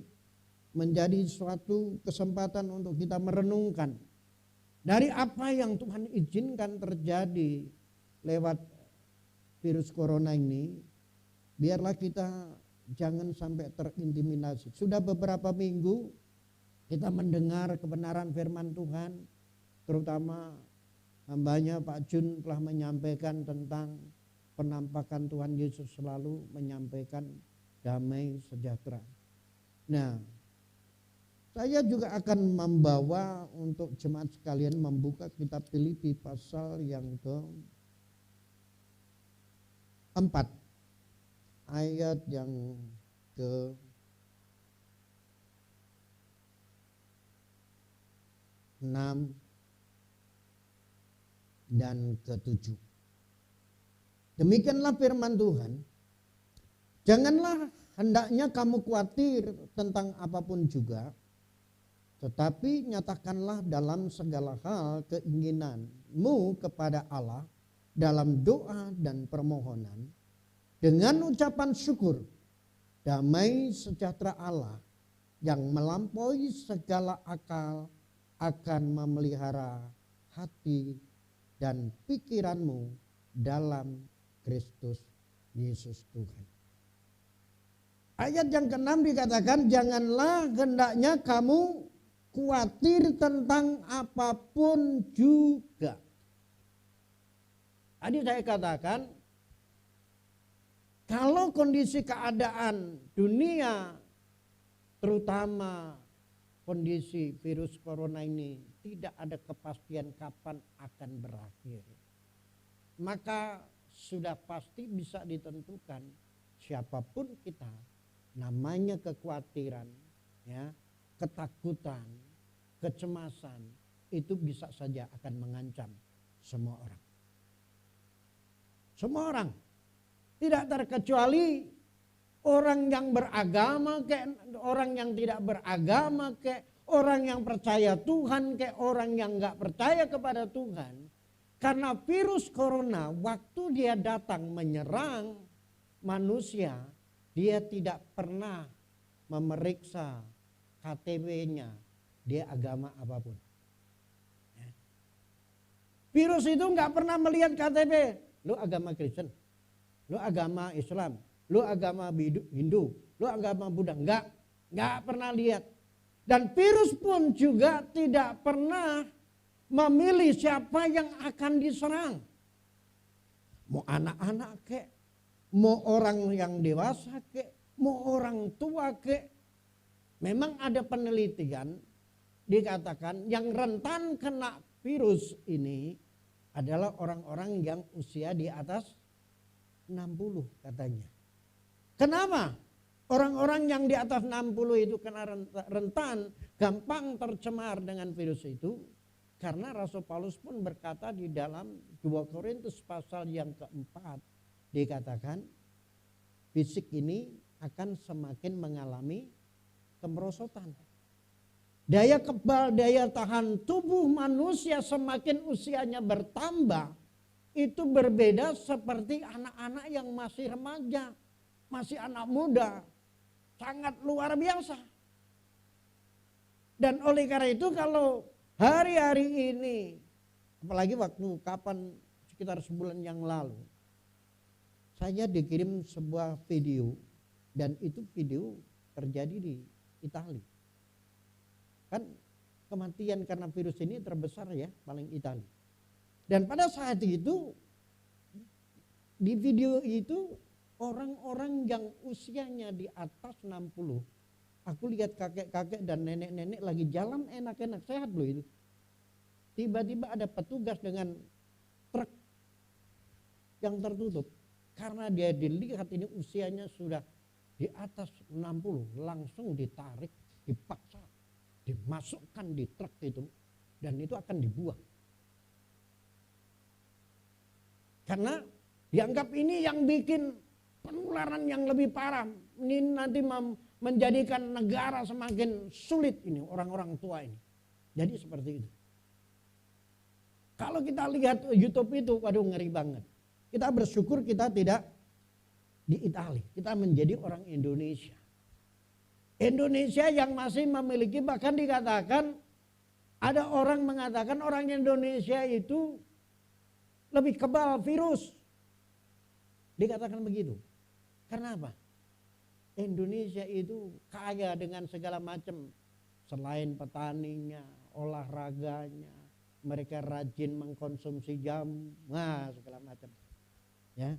menjadi suatu kesempatan untuk kita merenungkan dari apa yang Tuhan izinkan terjadi lewat virus corona ini. Biarlah kita jangan sampai terintimidasi. Sudah beberapa minggu kita mendengar kebenaran firman Tuhan, terutama hambanya Pak Jun telah menyampaikan tentang penampakan Tuhan Yesus, selalu menyampaikan damai sejahtera. Nah, saya juga akan membawa untuk jemaat sekalian membuka kitab Filipi pasal yang ke-4 ayat yang ke-6 dan ke-7. Demikianlah firman Tuhan. Janganlah hendaknya kamu khawatir tentang apapun juga, tetapi nyatakanlah dalam segala hal keinginanmu kepada Allah dalam doa dan permohonan dengan ucapan syukur. Damai sejahtera Allah yang melampaui segala akal akan memelihara hati dan pikiranmu dalam Kristus Yesus Tuhan. Ayat yang ke-6 dikatakan, janganlah hendaknya kamu khawatir tentang apapun juga. Tadi saya katakan, kalau kondisi keadaan dunia, terutama kondisi virus corona ini, tidak ada kepastian kapan akan berakhir, maka sudah pasti bisa ditentukan siapapun kita, namanya kekhawatiran, ya, ketakutan, kecemasan, itu bisa saja akan mengancam semua orang. Semua orang, tidak terkecuali orang yang beragama, orang yang tidak beragama, orang yang percaya Tuhan, orang yang nggak percaya kepada Tuhan. Karena virus corona waktu dia datang menyerang manusia, dia tidak pernah memeriksa KTP-nya, dia agama apapun. Virus itu nggak pernah melihat KTP, lu agama Kristen, lu agama Islam, lu agama Hindu, lu agama Buddha, nggak pernah lihat. Dan virus pun juga tidak pernah memilih siapa yang akan diserang. Mau anak-anak kek, mau orang yang dewasa kek, mau orang tua kek. Memang ada penelitian dikatakan yang rentan kena virus ini adalah orang-orang yang usia di atas 60 katanya. Kenapa? Orang-orang yang di atas 60 itu kena rentan, gampang tercemar dengan virus itu. Karena Rasul Paulus pun berkata di dalam 2 Korintus pasal yang ke-4, dikatakan fisik ini akan semakin mengalami kemerosotan. Daya kebal, daya tahan tubuh manusia semakin usianya bertambah, itu berbeda seperti anak-anak yang masih remaja, masih anak muda, sangat luar biasa. Dan oleh karena itu kalau hari-hari ini, apalagi waktu kapan sekitar sebulan yang lalu, saya dikirim sebuah video dan itu video terjadi di Italia. Kan kematian karena virus ini terbesar ya, paling Italia. Dan pada saat itu di video itu orang-orang yang usianya di atas 60. Aku lihat kakek-kakek dan nenek-nenek lagi jalan enak-enak, sehat loh itu. Tiba-tiba ada petugas dengan truk yang tertutup. Karena dia dilihat ini usianya sudah di atas 60, langsung ditarik, dipaksa, dimasukkan di truk itu, dan itu akan dibuang. Karena dianggap ini yang bikin penularan yang lebih parah. Ini nanti menjadikan negara semakin sulit ini, orang-orang tua ini. Jadi seperti itu. Kalau kita lihat YouTube itu, waduh ngeri banget. Kita bersyukur kita tidak di Italia, kita menjadi orang Indonesia. Indonesia yang masih memiliki, bahkan dikatakan, ada orang mengatakan orang Indonesia itu lebih kebal virus. Dikatakan begitu. Karena apa? Indonesia itu kaya dengan segala macam. Selain petaninya, olahraganya, mereka rajin mengkonsumsi jamu, segala macam. Ya.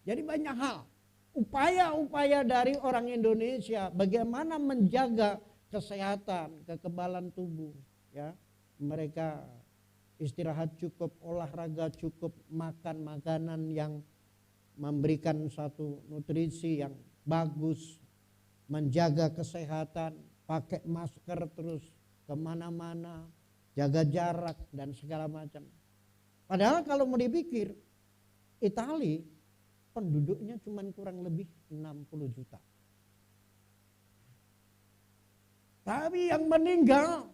Jadi banyak hal. Upaya-upaya dari orang Indonesia bagaimana menjaga kesehatan, kekebalan tubuh, ya. Mereka istirahat cukup, olahraga cukup, makan makanan yang memberikan satu nutrisi yang bagus, menjaga kesehatan, pakai masker terus kemana-mana, jaga jarak dan segala macam. Padahal kalau mau dipikir, Italia penduduknya cuma kurang lebih 60 juta. Tapi yang meninggal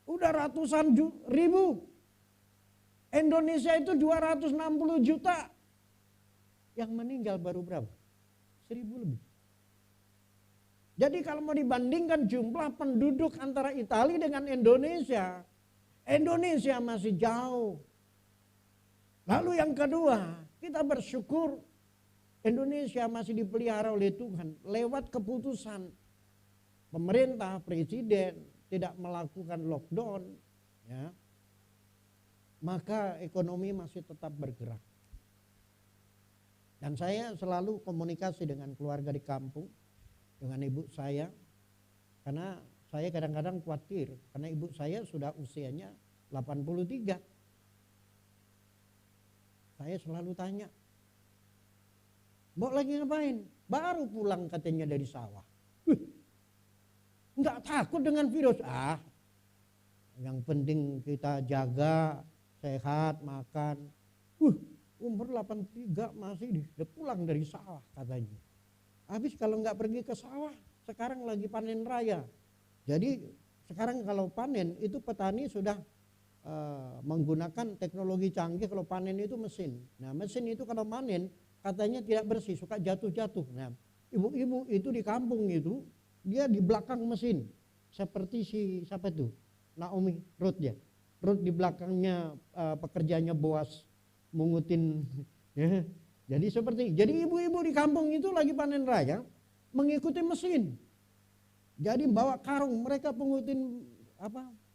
udah ratusan ribu. Indonesia itu 260 juta. Yang meninggal baru berapa? 1000 lebih. Jadi kalau mau dibandingkan jumlah penduduk antara Italia dengan Indonesia, Indonesia masih jauh. Lalu yang kedua, kita bersyukur Indonesia masih dipelihara oleh Tuhan lewat keputusan pemerintah, presiden tidak melakukan lockdown, ya. Maka ekonomi masih tetap bergerak. Dan saya selalu komunikasi dengan keluarga di kampung, dengan ibu saya, karena saya kadang-kadang khawatir, karena ibu saya sudah usianya 83. Saya selalu tanya, Mbok lagi ngapain? Baru pulang katanya dari sawah. Enggak takut dengan virus. Yang penting kita jaga, sehat, makan. Umur 83 masih udah pulang dari sawah katanya. Habis kalau nggak pergi ke sawah, sekarang lagi panen raya. Jadi sekarang kalau panen itu petani sudah menggunakan teknologi canggih. Kalau panen itu mesin. Nah mesin itu kalau panen katanya tidak bersih, suka jatuh-jatuh. Nah ibu-ibu itu di kampung itu dia di belakang mesin. Seperti siapa itu? Naomi Ruth ya. Ruth di belakangnya pekerjanya Boas mengutin. Ya. Jadi ibu-ibu di kampung itu lagi panen raya mengikuti mesin. Jadi bawa karung, mereka pengutin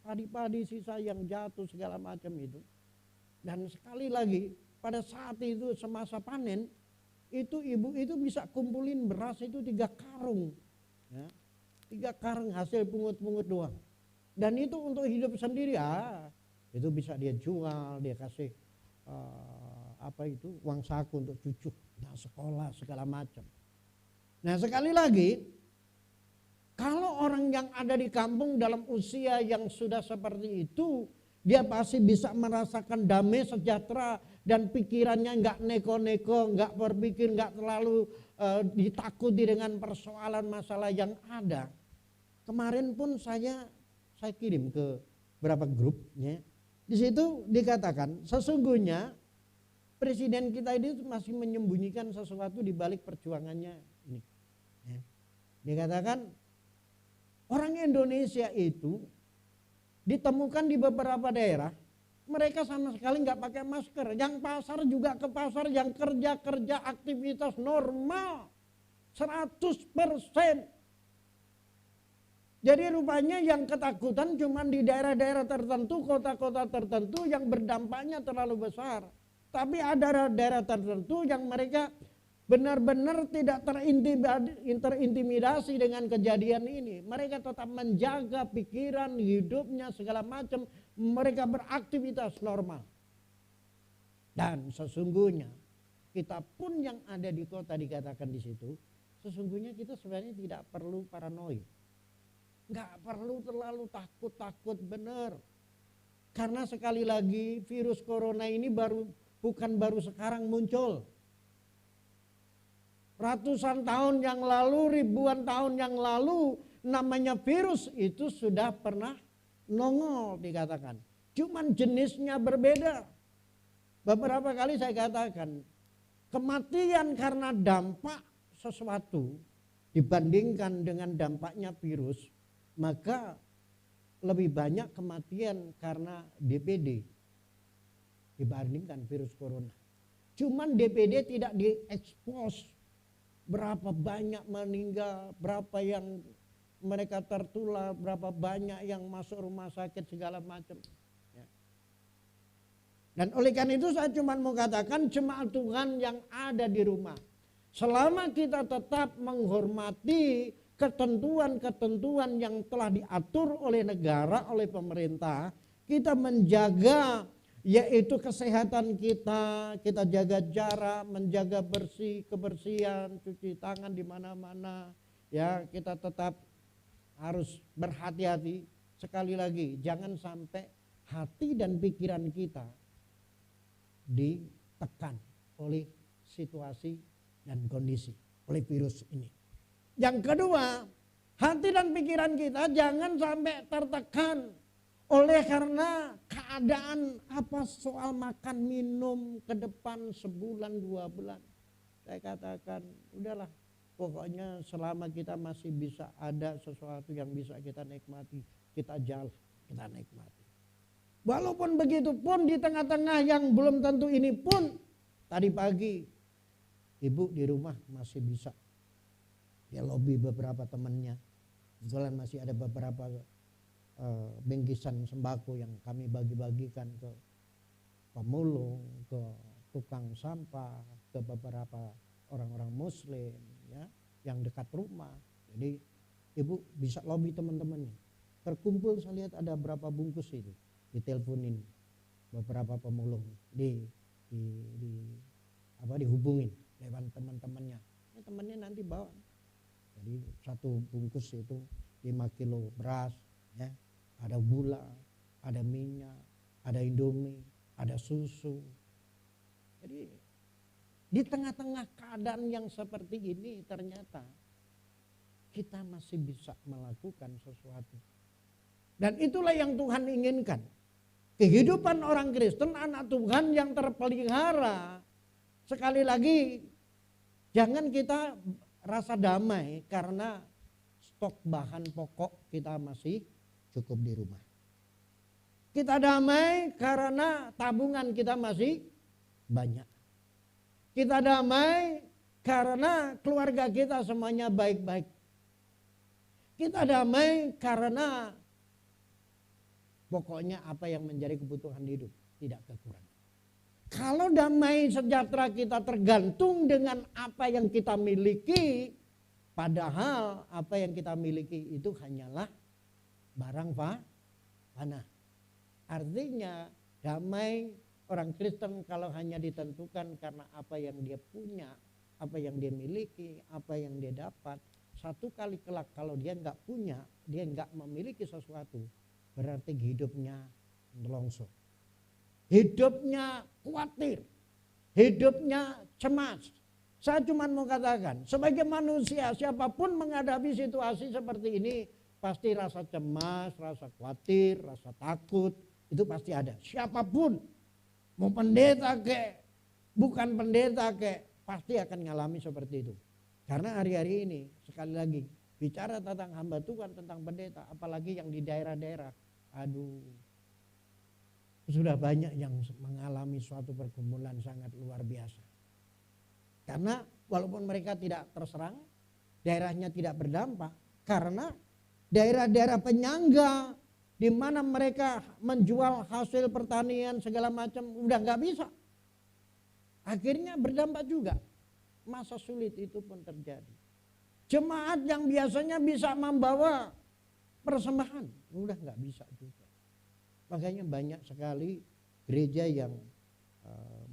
padi-padi sisa yang jatuh segala macam itu. Dan sekali lagi pada saat itu semasa panen itu ibu itu bisa kumpulin beras itu 3 karung. Ya. 3 karung hasil pungut-pungut doang. Dan itu untuk hidup sendiri, itu bisa dia jual, dia kasih uang saku untuk cucu, sekolah segala macam. Nah sekali lagi, kalau orang yang ada di kampung dalam usia yang sudah seperti itu, dia pasti bisa merasakan damai sejahtera dan pikirannya nggak neko-neko, nggak berpikir, nggak terlalu ditakuti dengan persoalan masalah yang ada. Kemarin pun saya kirim ke beberapa grupnya, Di situ dikatakan sesungguhnya presiden kita ini masih menyembunyikan sesuatu di balik perjuangannya ini. Ya. Dikatakan orang Indonesia itu ditemukan di beberapa daerah, mereka sama sekali nggak pakai masker. Yang pasar juga ke pasar, yang kerja aktivitas normal 100%. Jadi rupanya yang ketakutan cuma di daerah-daerah tertentu, kota-kota tertentu yang berdampaknya terlalu besar. Tapi ada daerah tertentu yang mereka benar-benar tidak terintimidasi dengan kejadian ini. Mereka tetap menjaga pikiran, hidupnya, segala macam. Mereka beraktivitas normal. Dan sesungguhnya kita pun yang ada di kota dikatakan di situ, sesungguhnya kita sebenarnya tidak perlu paranoid. Nggak perlu terlalu takut-takut benar. Karena sekali lagi virus corona ini bukan baru sekarang muncul. Ratusan tahun yang lalu, ribuan tahun yang lalu, namanya virus itu sudah pernah nongol dikatakan. Cuman jenisnya berbeda. Beberapa kali saya katakan, kematian karena dampak sesuatu dibandingkan dengan dampaknya virus, maka lebih banyak kematian karena DPD dibandingkan virus corona. Cuman DPD tidak diekspos. Berapa banyak meninggal, berapa yang mereka tertular, berapa banyak yang masuk rumah sakit segala macam. Ya. Dan oleh karena itu saya cuma mau katakan jemaat Tuhan yang ada di rumah. Selama kita tetap menghormati ketentuan-ketentuan yang telah diatur oleh negara, oleh pemerintah, kita menjaga yaitu kesehatan kita jaga jarak, menjaga kebersihan, cuci tangan di mana-mana. Ya, kita tetap harus berhati-hati. Sekali lagi, jangan sampai hati dan pikiran kita ditekan oleh situasi dan kondisi, oleh virus ini. Yang kedua, hati dan pikiran kita jangan sampai tertekan oleh karena keadaan apa soal makan minum ke depan sebulan 2 bulan. Saya katakan udahlah, pokoknya selama kita masih bisa ada sesuatu yang bisa kita nikmati, kita jalan, kita nikmati. Walaupun begitu pun di tengah-tengah yang belum tentu ini pun, tadi pagi ibu di rumah masih bisa ya lobby beberapa temannya. Kebetulan masih ada beberapa bingkisan sembako yang kami bagi-bagikan ke pemulung, ke tukang sampah, ke beberapa orang-orang muslim ya yang dekat rumah. Jadi ibu bisa lobby teman-temannya. Terkumpul saya lihat ada berapa bungkus itu, diteleponin beberapa pemulung, dihubungin lewat teman-temannya. Ini temannya nanti bawa. Jadi satu bungkus itu 5 kilo beras, ya, ada gula, ada minyak, ada indomie, ada susu. Jadi di tengah-tengah keadaan yang seperti ini ternyata kita masih bisa melakukan sesuatu. Dan itulah yang Tuhan inginkan. Kehidupan orang Kristen, anak Tuhan yang terpelihara. Sekali lagi, jangan kita rasa damai karena stok bahan pokok kita masih cukup di rumah. Kita damai karena tabungan kita masih banyak. Kita damai karena keluarga kita semuanya baik-baik. Kita damai karena pokoknya apa yang menjadi kebutuhan hidup tidak kekurangan. Kalau damai sejahtera kita tergantung dengan apa yang kita miliki, padahal apa yang kita miliki itu hanyalah barang fana. Artinya damai orang Kristen kalau hanya ditentukan karena apa yang dia punya, apa yang dia miliki, apa yang dia dapat. Satu kali kelak kalau dia nggak punya, dia nggak memiliki sesuatu, berarti hidupnya melongso. Hidupnya khawatir, hidupnya cemas. Saya cuma mau katakan, sebagai manusia siapapun menghadapi situasi seperti ini, pasti rasa cemas, rasa khawatir, rasa takut, Itu pasti ada. Siapapun, mau pendeta kek, bukan pendeta kek, pasti akan ngalami seperti itu. Karena hari-hari ini, sekali lagi, bicara tentang hamba Tuhan, tentang pendeta, apalagi yang di daerah-daerah, aduh, sudah banyak yang mengalami suatu pergumulan sangat luar biasa. Karena walaupun mereka tidak terserang, daerahnya tidak berdampak, karena daerah-daerah penyangga di mana mereka menjual hasil pertanian segala macam udah nggak bisa. Akhirnya berdampak juga. Masa sulit itu pun terjadi. Jemaat yang biasanya bisa membawa persembahan udah nggak bisa juga. Makanya banyak sekali gereja yang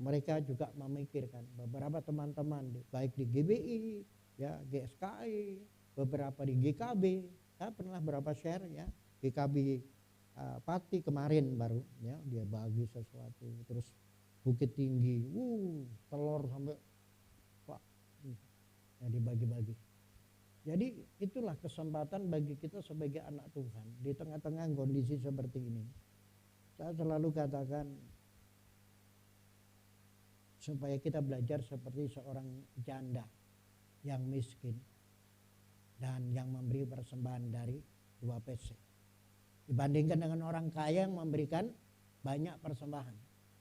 mereka juga memikirkan, beberapa teman-teman baik di GBI, ya GSKI, beberapa di GKB, saya pernah berapa share ya GKB Pati kemarin baru ya dia bagi sesuatu, terus Bukit Tinggi, telur sampai Pak ya dibagi-bagi. Jadi itulah kesempatan bagi kita sebagai anak Tuhan di tengah-tengah kondisi seperti ini. Saya selalu katakan supaya kita belajar seperti seorang janda yang miskin dan yang memberi persembahan dari 2 PC. Dibandingkan dengan orang kaya yang memberikan banyak persembahan.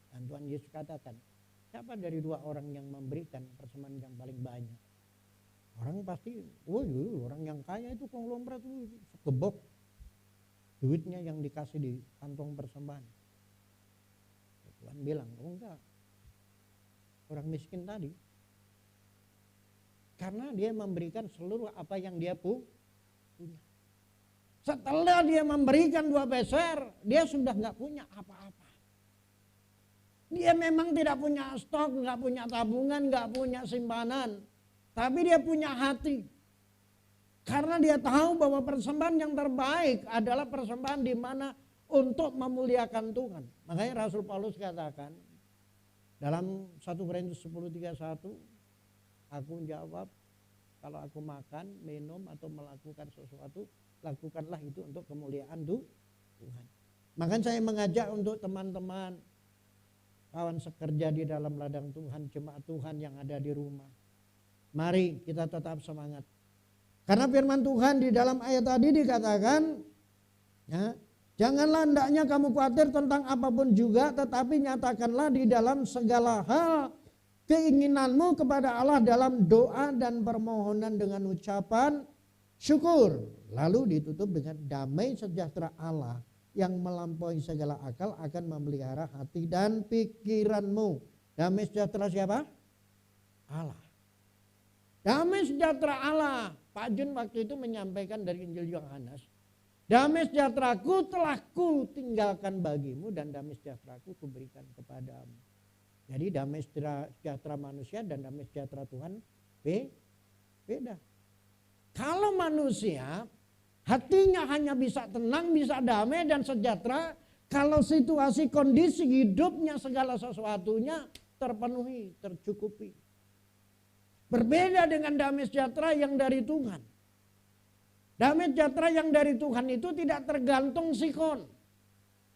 Dan Tuhan Yesus katakan, siapa dari 2 orang yang memberikan persembahan yang paling banyak? Orang pasti, orang yang kaya itu konglomerat itu sekebok duitnya yang dikasih di kantong persembahan. Tuhan bilang, oh enggak, orang miskin tadi. Karena dia memberikan seluruh apa yang dia punya. Setelah dia memberikan 2 peser, dia sudah enggak punya apa-apa. Dia memang tidak punya stok, enggak punya tabungan, enggak punya simpanan. Tapi dia punya hati. Karena dia tahu bahwa persembahan yang terbaik adalah persembahan di mana untuk memuliakan Tuhan. Makanya Rasul Paulus katakan dalam 1 Korintus 10:31, aku jawab, kalau aku makan, minum atau melakukan sesuatu, lakukanlah itu untuk kemuliaan Tuhan. Makanya saya mengajak untuk teman-teman, kawan sekerja di dalam ladang Tuhan, jemaat Tuhan yang ada di rumah. Mari kita tetap semangat. Karena firman Tuhan di dalam ayat tadi dikatakan, ya, janganlah hendaknya kamu khawatir tentang apapun juga, tetapi nyatakanlah di dalam segala hal keinginanmu kepada Allah dalam doa dan permohonan dengan ucapan syukur. Lalu ditutup dengan damai sejahtera Allah yang melampaui segala akal akan memelihara hati dan pikiranmu. Damai sejahtera siapa? Allah. Damai sejahtera Allah. Pak Jun waktu itu menyampaikan dari Injil Yohanes, damai sejahteraku telah ku tinggalkan bagimu dan damai sejahteraku kuberikan kepadamu. Jadi damai sejahtera manusia dan damai sejahtera Tuhan beda. Kalau manusia hatinya hanya bisa tenang, bisa damai dan sejahtera kalau situasi kondisi hidupnya segala sesuatunya terpenuhi, tercukupi. Berbeda dengan damai sejahtera yang dari Tuhan. Damai sejahtera yang dari Tuhan itu tidak tergantung sikon.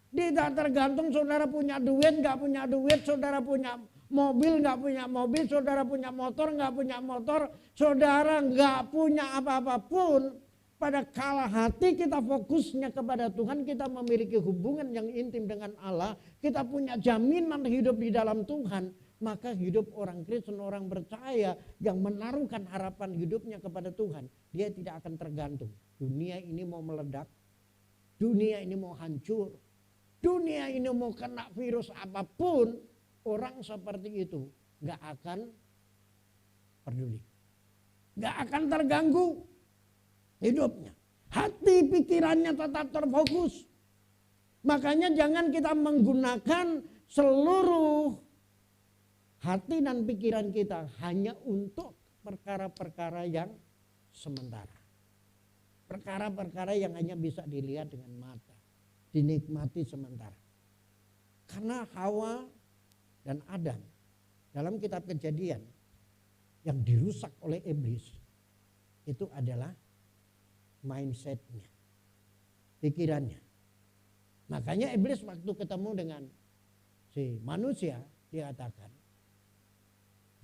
Tidak tergantung saudara punya duit, nggak punya duit, saudara punya mobil, nggak punya mobil, saudara punya motor, nggak punya motor, saudara nggak punya apa-apa pun. Pada kala hati kita fokusnya kepada Tuhan, kita memiliki hubungan yang intim dengan Allah, kita punya jaminan hidup di dalam Tuhan, maka hidup orang Kristen, orang percaya yang menaruhkan harapan hidupnya kepada Tuhan, dia tidak akan tergantung. Dunia ini mau meledak, dunia ini mau hancur, dunia ini mau kena virus apapun, orang seperti itu gak akan peduli, gak akan terganggu hidupnya. Hati pikirannya tetap terfokus. Makanya jangan kita menggunakan seluruh hati dan pikiran kita hanya untuk perkara-perkara yang sementara. Perkara-perkara yang hanya bisa dilihat dengan mata, dinikmati sementara. Karena Hawa dan Adam dalam kitab Kejadian yang dirusak oleh iblis itu adalah mindsetnya, pikirannya. Makanya iblis waktu ketemu dengan si manusia, dia katakan,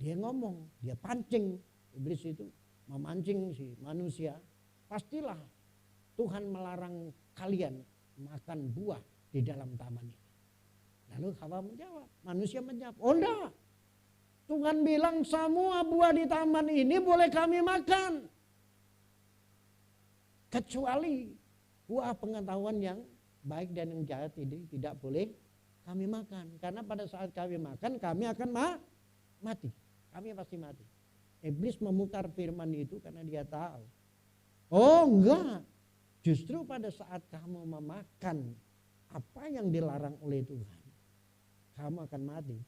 dia ngomong, dia pancing, iblis itu memancing si manusia, pastilah Tuhan melarang kalian makan buah di dalam taman ini. Lalu Hawa menjawab, manusia menjawab, oh enggak, Tuhan bilang semua buah di taman ini boleh kami makan, kecuali buah pengetahuan yang baik dan yang jahat ini tidak boleh kami makan. Karena pada saat kami makan, kami akan mati. Kami pasti mati. Iblis memutar firman itu karena dia tahu. Oh enggak, justru pada saat kamu memakan apa yang dilarang oleh Tuhan, kamu akan mati.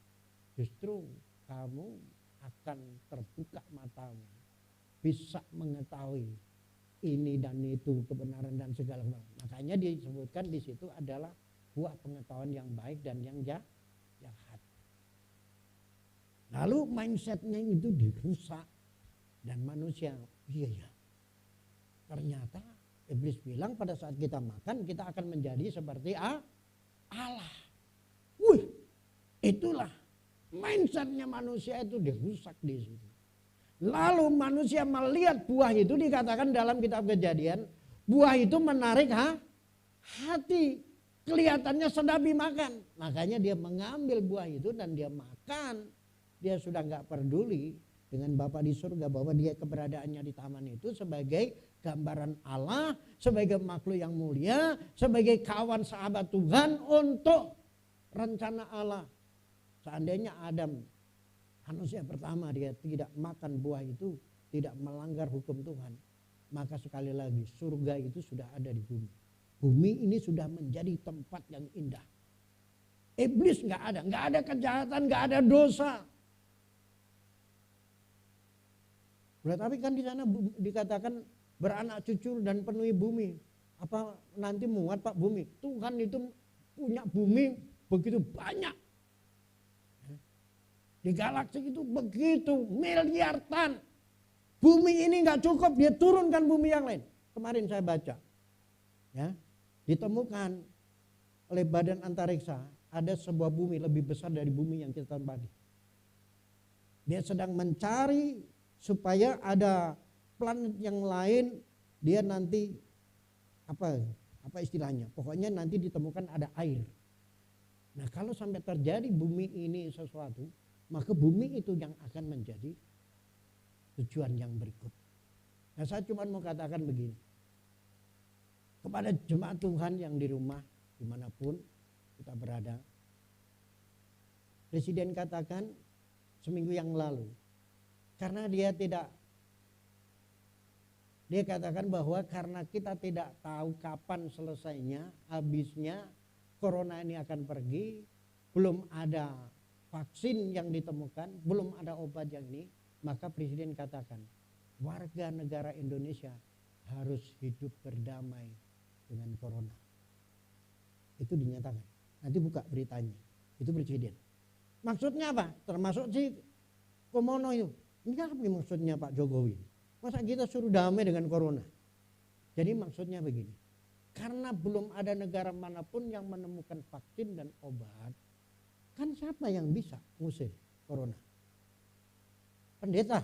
Justru kamu akan terbuka matamu, bisa mengetahui ini dan itu, kebenaran dan segala macam. Makanya disebutkan di situ adalah buah pengetahuan yang baik dan yang jahat. Lalu mindsetnya itu dirusak dan manusia, iya ya. Ternyata iblis bilang pada saat kita makan kita akan menjadi seperti Allah. Wih, itulah mindsetnya manusia itu dirusak di situ. Lalu manusia melihat buah itu, dikatakan dalam kitab Kejadian, buah itu menarik hati. Kelihatannya sedap dimakan. Makanya dia mengambil buah itu dan dia makan. Dia sudah nggak peduli dengan Bapa di surga bahwa dia keberadaannya di taman itu sebagai gambaran Allah, sebagai makhluk yang mulia, sebagai kawan sahabat Tuhan untuk rencana Allah. Seandainya Adam, manusia pertama, dia tidak makan buah itu, tidak melanggar hukum Tuhan, maka sekali lagi surga itu sudah ada di bumi. Bumi ini sudah menjadi tempat yang indah. Iblis nggak ada kejahatan, nggak ada dosa. Tapi kan di sana dikatakan beranak cucu dan penuhi bumi. Apa nanti muat Pak bumi? Tuhan itu punya bumi begitu banyak. Di galaksi itu begitu miliar tan. Bumi ini nggak cukup, dia turunkan bumi yang lain. Kemarin saya baca, ya, ditemukan oleh Badan Antariksa ada sebuah bumi lebih besar dari bumi yang kita tempati. Dia sedang mencari supaya ada planet yang lain, dia nanti apa istilahnya? Pokoknya nanti ditemukan ada air. Nah kalau sampai terjadi bumi ini sesuatu, maka bumi itu yang akan menjadi tujuan yang berikut. Nah saya cuma mau katakan begini, kepada jemaat Tuhan yang di rumah dimanapun kita berada, Presiden katakan seminggu yang lalu, karena dia katakan bahwa karena kita tidak tahu kapan selesainya, habisnya, corona ini akan pergi, belum ada vaksin yang ditemukan, belum ada obat yang ini, maka Presiden katakan warga negara Indonesia harus hidup berdamai dengan corona. Itu dinyatakan. Nanti buka beritanya. Itu Presiden. Maksudnya apa? Termasuk si Komono itu. Ini apa maksudnya Pak Jokowi? Masa kita suruh damai dengan corona? Jadi maksudnya begini. Karena belum ada negara manapun yang menemukan vaksin dan obat, kan siapa yang bisa ngusir corona? Pendeta.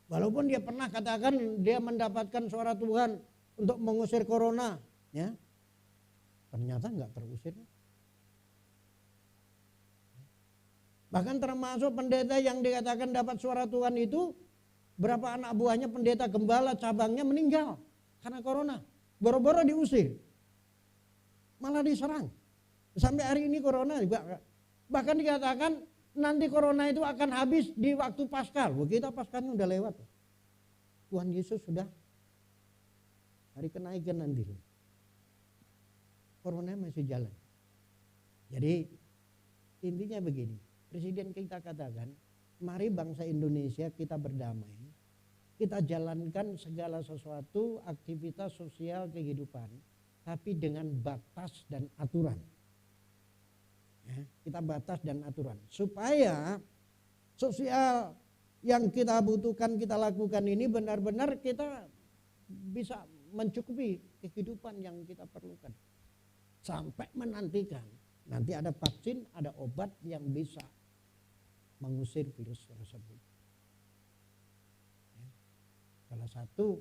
Walaupun dia pernah katakan dia mendapatkan suara Tuhan untuk mengusir corona, ya, ternyata nggak terusir. Bahkan termasuk pendeta yang dikatakan dapat suara Tuhan itu, berapa anak buahnya pendeta gembala cabangnya meninggal karena corona. Boro-boro diusir, malah diserang. Sampai hari ini corona juga. Bahkan dikatakan nanti corona itu akan habis di waktu Paskah. Kita Paskahnya udah lewat. Tuhan Yesus sudah hari kenaikan nanti. Corona masih jalan. Jadi intinya begini, Presiden kita katakan, mari bangsa Indonesia kita berdamai. Kita jalankan segala sesuatu, aktivitas sosial kehidupan, tapi dengan batas dan aturan. Ya, kita batas dan aturan supaya sosial yang kita butuhkan kita lakukan ini benar-benar kita bisa mencukupi kehidupan yang kita perlukan. sampai menantikan nanti ada vaksin, ada obat yang bisa mengusir virus tersebut. Ya. Salah satu,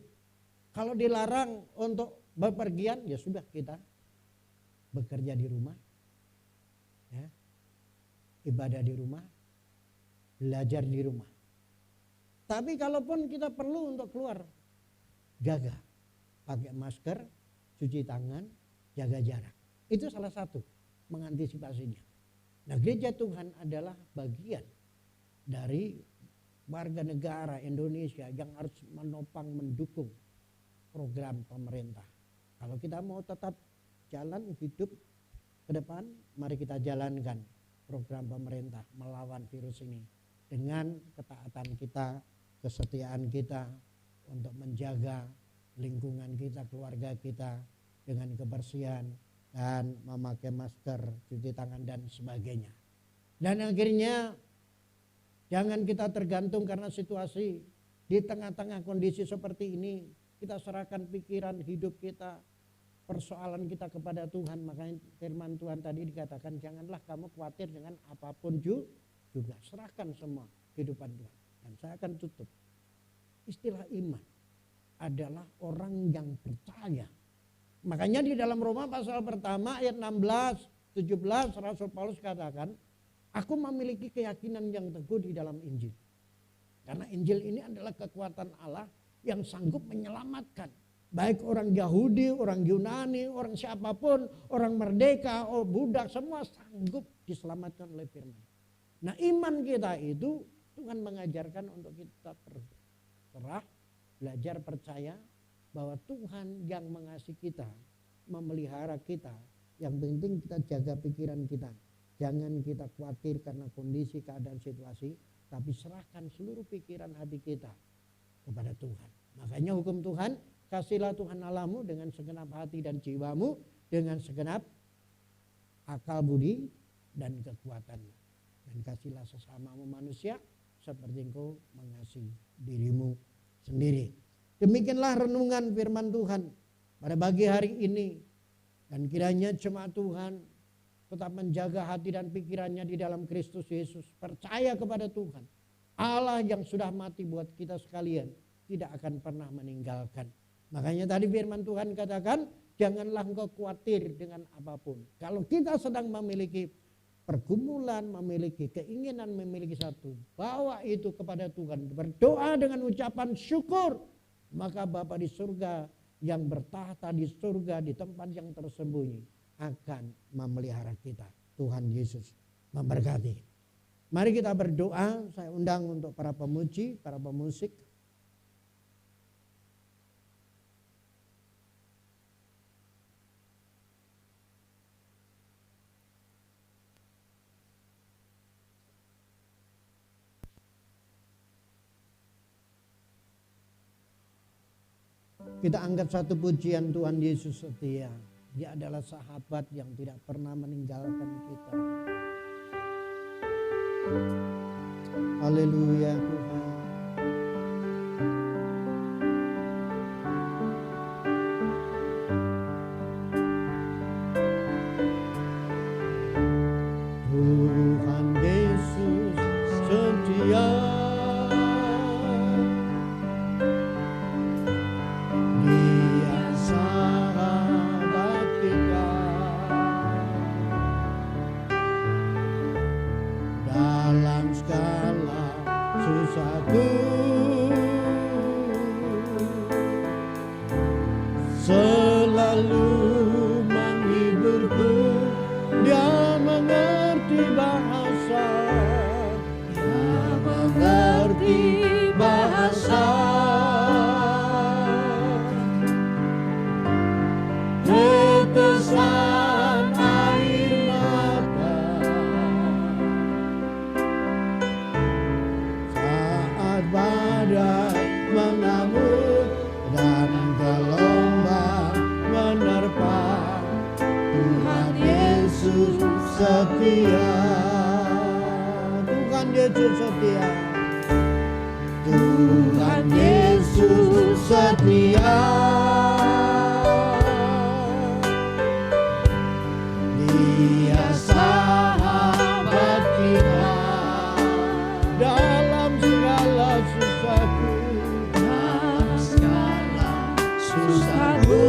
kalau dilarang untuk bepergian, ya sudah kita bekerja di rumah, ya, ibadah di rumah, belajar di rumah. Tapi kalaupun kita perlu untuk keluar, jaga, pakai masker, cuci tangan, jaga jarak. Itu salah satu mengantisipasinya. Nah, gereja Tuhan adalah bagian dari warga negara Indonesia yang harus menopang, mendukung program pemerintah. Kalau kita mau tetap jalan hidup ke depan, mari kita jalankan program pemerintah melawan virus ini dengan ketaatan kita, kesetiaan kita untuk menjaga lingkungan kita, keluarga kita dengan kebersihan dan memakai masker, cuci tangan dan sebagainya. Dan akhirnya jangan kita tergantung karena situasi di tengah-tengah kondisi seperti ini, kita serahkan pikiran hidup kita, persoalan kita kepada Tuhan. Makanya firman Tuhan tadi dikatakan janganlah kamu khawatir dengan apapun juga. Serahkan semua kehidupan Tuhan. Dan saya akan tutup. Istilah iman adalah orang yang percaya. Makanya di dalam Roma pasal pertama ayat 16, 17 Rasul Paulus katakan, aku memiliki keyakinan yang teguh di dalam Injil. Karena Injil ini adalah kekuatan Allah yang sanggup menyelamatkan. Baik orang Yahudi, orang Yunani, orang siapapun, orang merdeka, budak, semua sanggup diselamatkan oleh firman. Nah, iman kita itu Tuhan mengajarkan untuk kita terserah, belajar percaya bahwa Tuhan yang mengasihi kita, memelihara kita. Yang penting kita jaga pikiran kita. Jangan kita khawatir karena kondisi, keadaan, situasi, tapi serahkan seluruh pikiran hati kita kepada Tuhan. Makanya hukum Tuhan, kasihlah Tuhan Allahmu dengan segenap hati dan jiwamu, dengan segenap akal budi dan kekuatanmu. Dan kasihlah sesamamu manusia seperti engkau mengasihi dirimu sendiri. Demikianlah renungan firman Tuhan pada pagi hari ini. Dan kiranya jemaat Tuhan tetap menjaga hati dan pikirannya di dalam Kristus Yesus. Percaya kepada Tuhan. Allah yang sudah mati buat kita sekalian tidak akan pernah meninggalkan. Makanya tadi firman Tuhan katakan, janganlah engkau khawatir dengan apapun. Kalau kita sedang memiliki pergumulan, memiliki keinginan, memiliki satu, bawa itu kepada Tuhan. Berdoa dengan ucapan syukur. Maka Bapa di surga yang bertahta di surga di tempat yang tersembunyi akan memelihara kita. Tuhan Yesus memberkati. Mari kita berdoa. Saya undang untuk para pemuji, para pemusik. Kita angkat satu pujian, Tuhan Yesus setia. Dia adalah sahabat yang tidak pernah meninggalkan kita. Haleluya Tuhan. Tuhan Yesus setia. Selalu menghiburku, dia mengerti bahasa, tetesan air mata saat badai mengamuk dan gelombang menerpa. Tuhan Yesus setia. Tuhan Yesus setia. Tuhan Yesus setia. Yesus aku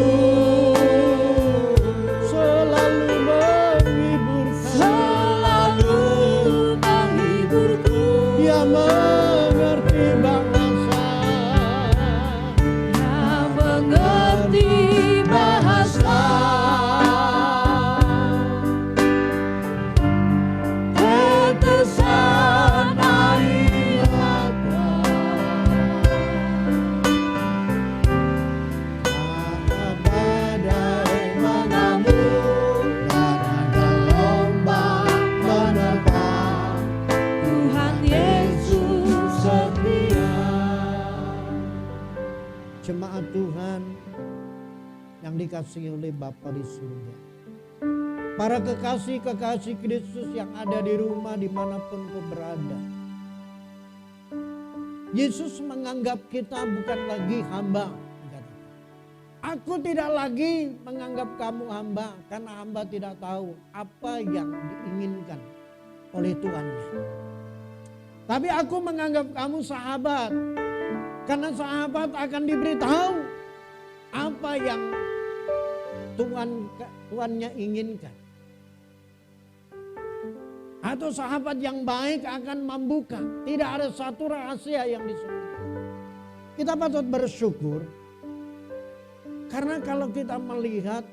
selalu menghiburkan. selalu menghiburku. Dia mengerti bahasa, Dia mengerti bahasa. Tetesan air mata. badai Mengamuk dan ada gelombang menerpa. Tuhan Yesus setia. jemaat Tuhan yang dikasihi oleh Bapa di surga. Para kekasih-kekasih Kristus yang ada di rumah dimanapun kau berada. Yesus menganggap kita bukan lagi hamba. Aku tidak lagi menganggap kamu hamba karena hamba tidak tahu apa yang diinginkan oleh Tuhannya. Tapi aku menganggap kamu sahabat karena sahabat akan diberitahu apa yang Tuhannya inginkan. Atau sahabat yang baik akan membuka. Tidak ada satu rahasia yang disembunyikan. Kita patut bersyukur. Karena kalau kita melihat.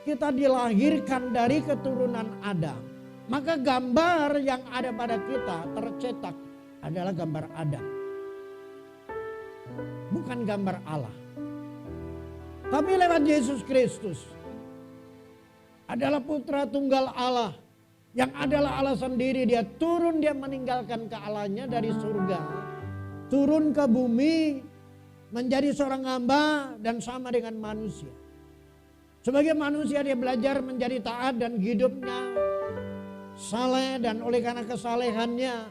Kita dilahirkan dari keturunan Adam. Maka gambar yang ada pada kita tercetak adalah gambar Adam. Bukan gambar Allah. Tapi lewat Yesus Kristus. Adalah putra tunggal Allah. Yang adalah Allah sendiri, dia turun, dia meninggalkan kealahannya dari surga. Turun ke bumi, menjadi seorang hamba dan sama dengan manusia. Sebagai manusia dia belajar menjadi taat dan hidupnya saleh, dan oleh karena kesalehannya,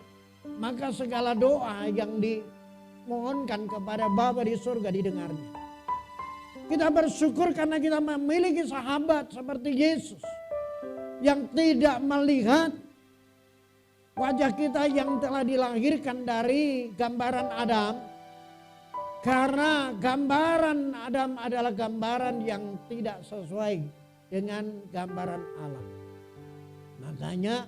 maka segala doa yang dimohonkan kepada Bapa di surga didengarnya. Kita bersyukur karena kita memiliki sahabat seperti Yesus. Yang tidak melihat wajah kita yang telah dilahirkan dari gambaran Adam. Karena gambaran Adam adalah gambaran yang tidak sesuai dengan gambaran Allah. Makanya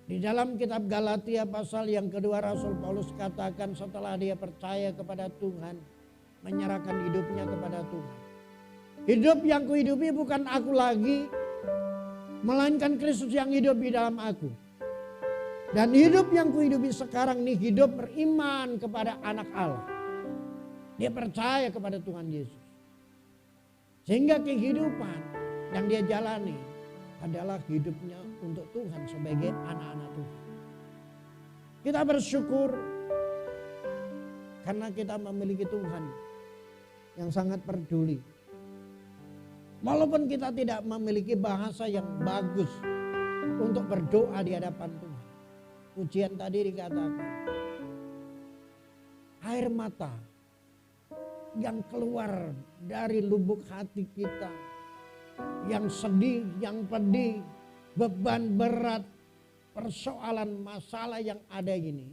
di dalam kitab Galatia pasal yang kedua Rasul Paulus katakan setelah dia percaya kepada Tuhan, menyerahkan hidupnya kepada Tuhan. Hidup yang kuhidupi bukan aku lagi, melainkan Kristus yang hidup di dalam aku. Dan hidup yang kuhidupi sekarang ini hidup beriman kepada anak Allah. Dia percaya kepada Tuhan Yesus. Sehingga kehidupan yang dia jalani adalah hidupnya untuk Tuhan sebagai anak-anak Tuhan. Kita bersyukur karena kita memiliki Tuhan yang sangat peduli. Walaupun kita tidak memiliki bahasa yang bagus untuk berdoa di hadapan Tuhan. Pujian tadi dikatakan, air mata yang keluar dari lubuk hati kita, yang sedih, yang pedih, beban berat, persoalan masalah yang ada ini,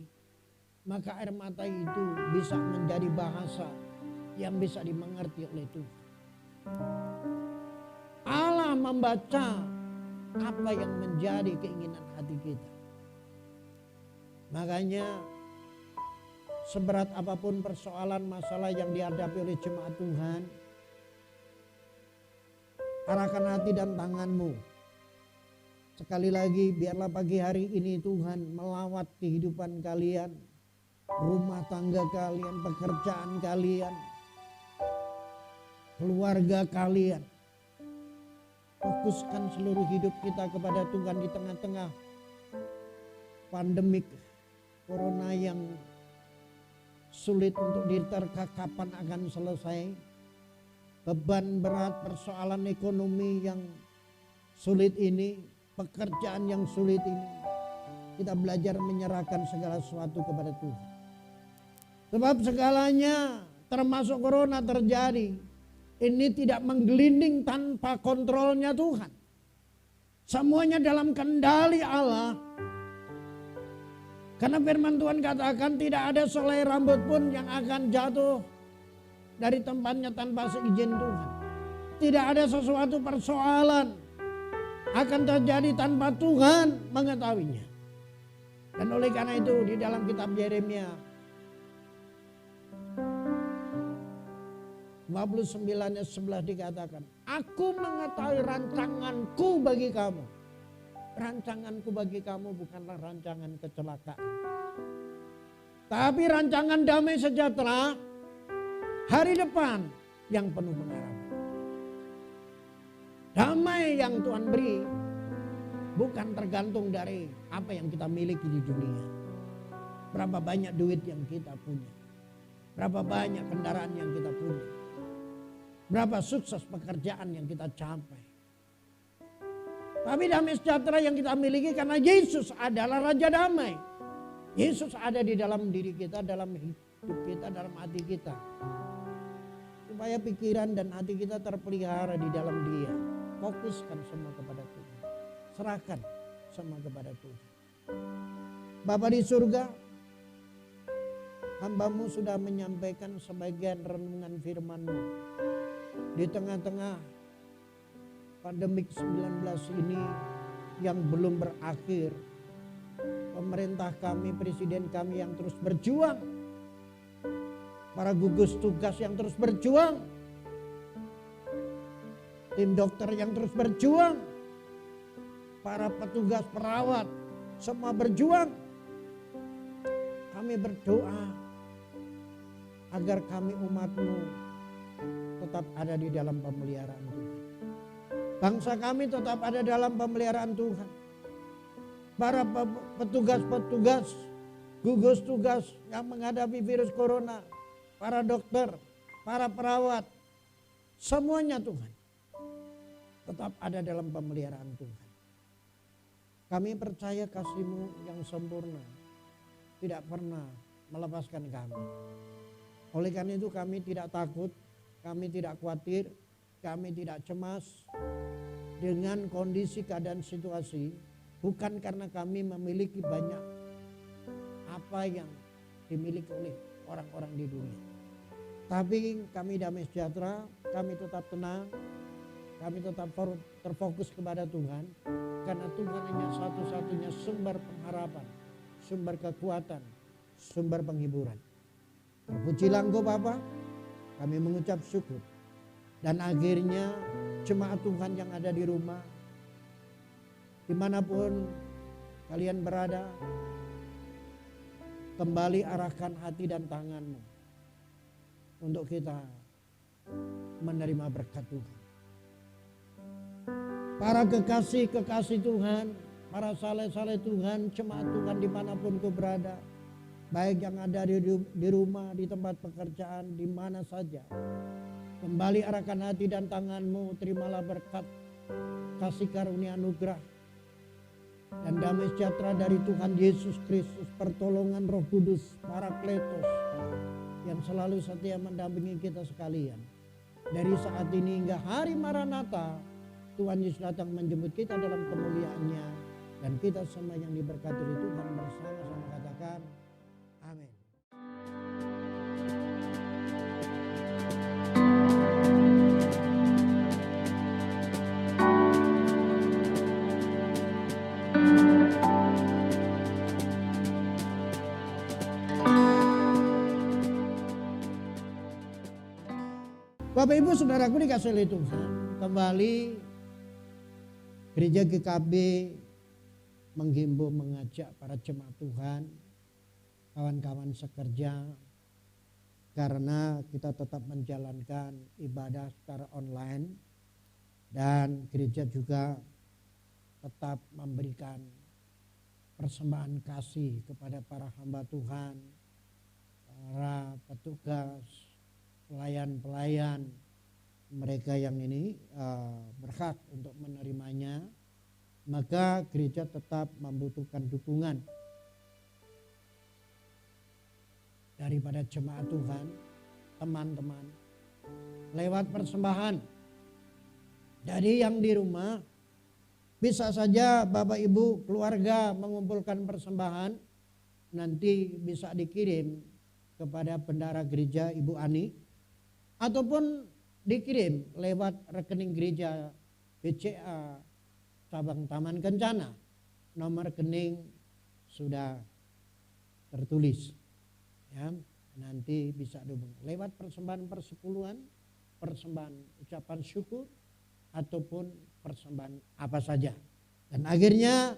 maka air mata itu bisa menjadi bahasa yang bisa dimengerti oleh Tuhan. Allah membaca apa yang menjadi keinginan hati kita. Makanya seberat apapun persoalan masalah yang dihadapi oleh jemaat Tuhan, arahkan hati dan tanganmu. Sekali lagi biarlah pagi hari ini Tuhan melawat kehidupan kalian, rumah tangga kalian, pekerjaan kalian, keluarga kalian. Fokuskan seluruh hidup kita kepada Tuhan di tengah-tengah pandemik corona yang sulit untuk diterka kapan akan selesai. Beban berat, persoalan ekonomi yang sulit ini, pekerjaan yang sulit ini. Kita belajar menyerahkan segala sesuatu kepada Tuhan. Sebab segalanya termasuk corona terjadi. Ini tidak menggelinding tanpa kontrolnya Tuhan. Semuanya dalam kendali Allah. Karena firman Tuhan katakan tidak ada selai rambut pun yang akan jatuh dari tempatnya tanpa seizin Tuhan. Tidak ada sesuatu persoalan akan terjadi tanpa Tuhan mengetahuinya. Dan oleh karena itu di dalam kitab Yeremia 59 ayat 11 dikatakan, aku mengetahui rancanganku bagi kamu. Rancanganku bagi kamu bukanlah rancangan kecelakaan, tapi rancangan damai sejahtera, hari depan yang penuh pengharapan. Damai yang Tuhan beri bukan tergantung dari apa yang kita miliki di dunia. Berapa banyak duit yang kita punya, berapa banyak kendaraan yang kita punya, berapa sukses pekerjaan yang kita capai. Tapi damai sejahtera yang kita miliki karena Yesus adalah Raja Damai. Yesus ada di dalam diri kita, dalam hidup kita, dalam hati kita. Supaya pikiran dan hati kita terpelihara di dalam Dia. Fokuskan semua kepada Tuhan. Serahkan semua kepada Tuhan. Bapa di surga, hamba-Mu sudah menyampaikan sebagian renungan firman-Mu. Di tengah-tengah pandemik 19 ini yang belum berakhir, pemerintah kami, presiden kami yang terus berjuang, para gugus tugas yang terus berjuang, tim dokter yang terus berjuang, para petugas perawat semua berjuang. Kami berdoa agar kami umat-Mu tetap ada di dalam pemeliharaan Tuhan. Bangsa kami tetap ada dalam pemeliharaan Tuhan. Para petugas-petugas, gugus tugas yang menghadapi virus corona, para dokter, para perawat, semuanya Tuhan tetap ada dalam pemeliharaan Tuhan. Kami percaya kasih-Mu yang sempurna tidak pernah melepaskan kami. Oleh karena itu kami tidak takut, kami tidak khawatir, kami tidak cemas dengan kondisi keadaan situasi, bukan karena kami memiliki banyak apa yang dimiliki oleh orang-orang di dunia. Tapi kami damai sejahtera, kami tetap tenang, kami tetap terfokus kepada Tuhan. Karena Tuhan hanya satu-satunya sumber pengharapan, sumber kekuatan, sumber penghiburan. Terpujilah Engkau Bapa, kami mengucap syukur. Dan akhirnya jemaat Tuhan yang ada di rumah, dimanapun kalian berada, kembali arahkan hati dan tangan-Mu untuk kita menerima berkat Tuhan. Para kekasih-kekasih Tuhan, para saleh-saleh Tuhan, jemaat Tuhan dimanapun kau berada, baik yang ada di rumah, di tempat pekerjaan, di mana saja, kembali arahkan hati dan tangan-Mu, terimalah berkat, kasih karunia anugerah, dan damai sejahtera dari Tuhan Yesus Kristus, pertolongan Roh Kudus, Parakletos, yang selalu setia mendampingi kita sekalian. Dari saat ini hingga hari Maranatha, Tuhan Yesus datang menjemput kita dalam kemuliaan-Nya, dan kita semua yang diberkati oleh Tuhan bersama-sama katakan, amin. Bapak Ibu Saudaraku dikasih oleh Tuhan, kembali Gereja GKB menghimbau, mengajak para jemaat Tuhan, kawan-kawan sekerja, karena kita tetap menjalankan ibadah secara online dan gereja juga tetap memberikan persembahan kasih kepada para hamba Tuhan, para petugas, pelayan-pelayan, mereka yang ini berhak untuk menerimanya, maka gereja tetap membutuhkan dukungan daripada jemaat Tuhan, teman-teman, lewat persembahan. Jadi yang di rumah bisa saja Bapak Ibu keluarga mengumpulkan persembahan nanti bisa dikirim kepada bendahara gereja Ibu Ani, ataupun dikirim lewat rekening gereja BCA cabang Taman Kencana. Nomor rekening sudah tertulis, ya, nanti bisa dihubungi lewat persembahan persepuluhan, persembahan ucapan syukur, ataupun persembahan apa saja. Dan akhirnya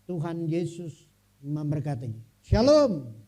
Tuhan Yesus memberkati. Shalom.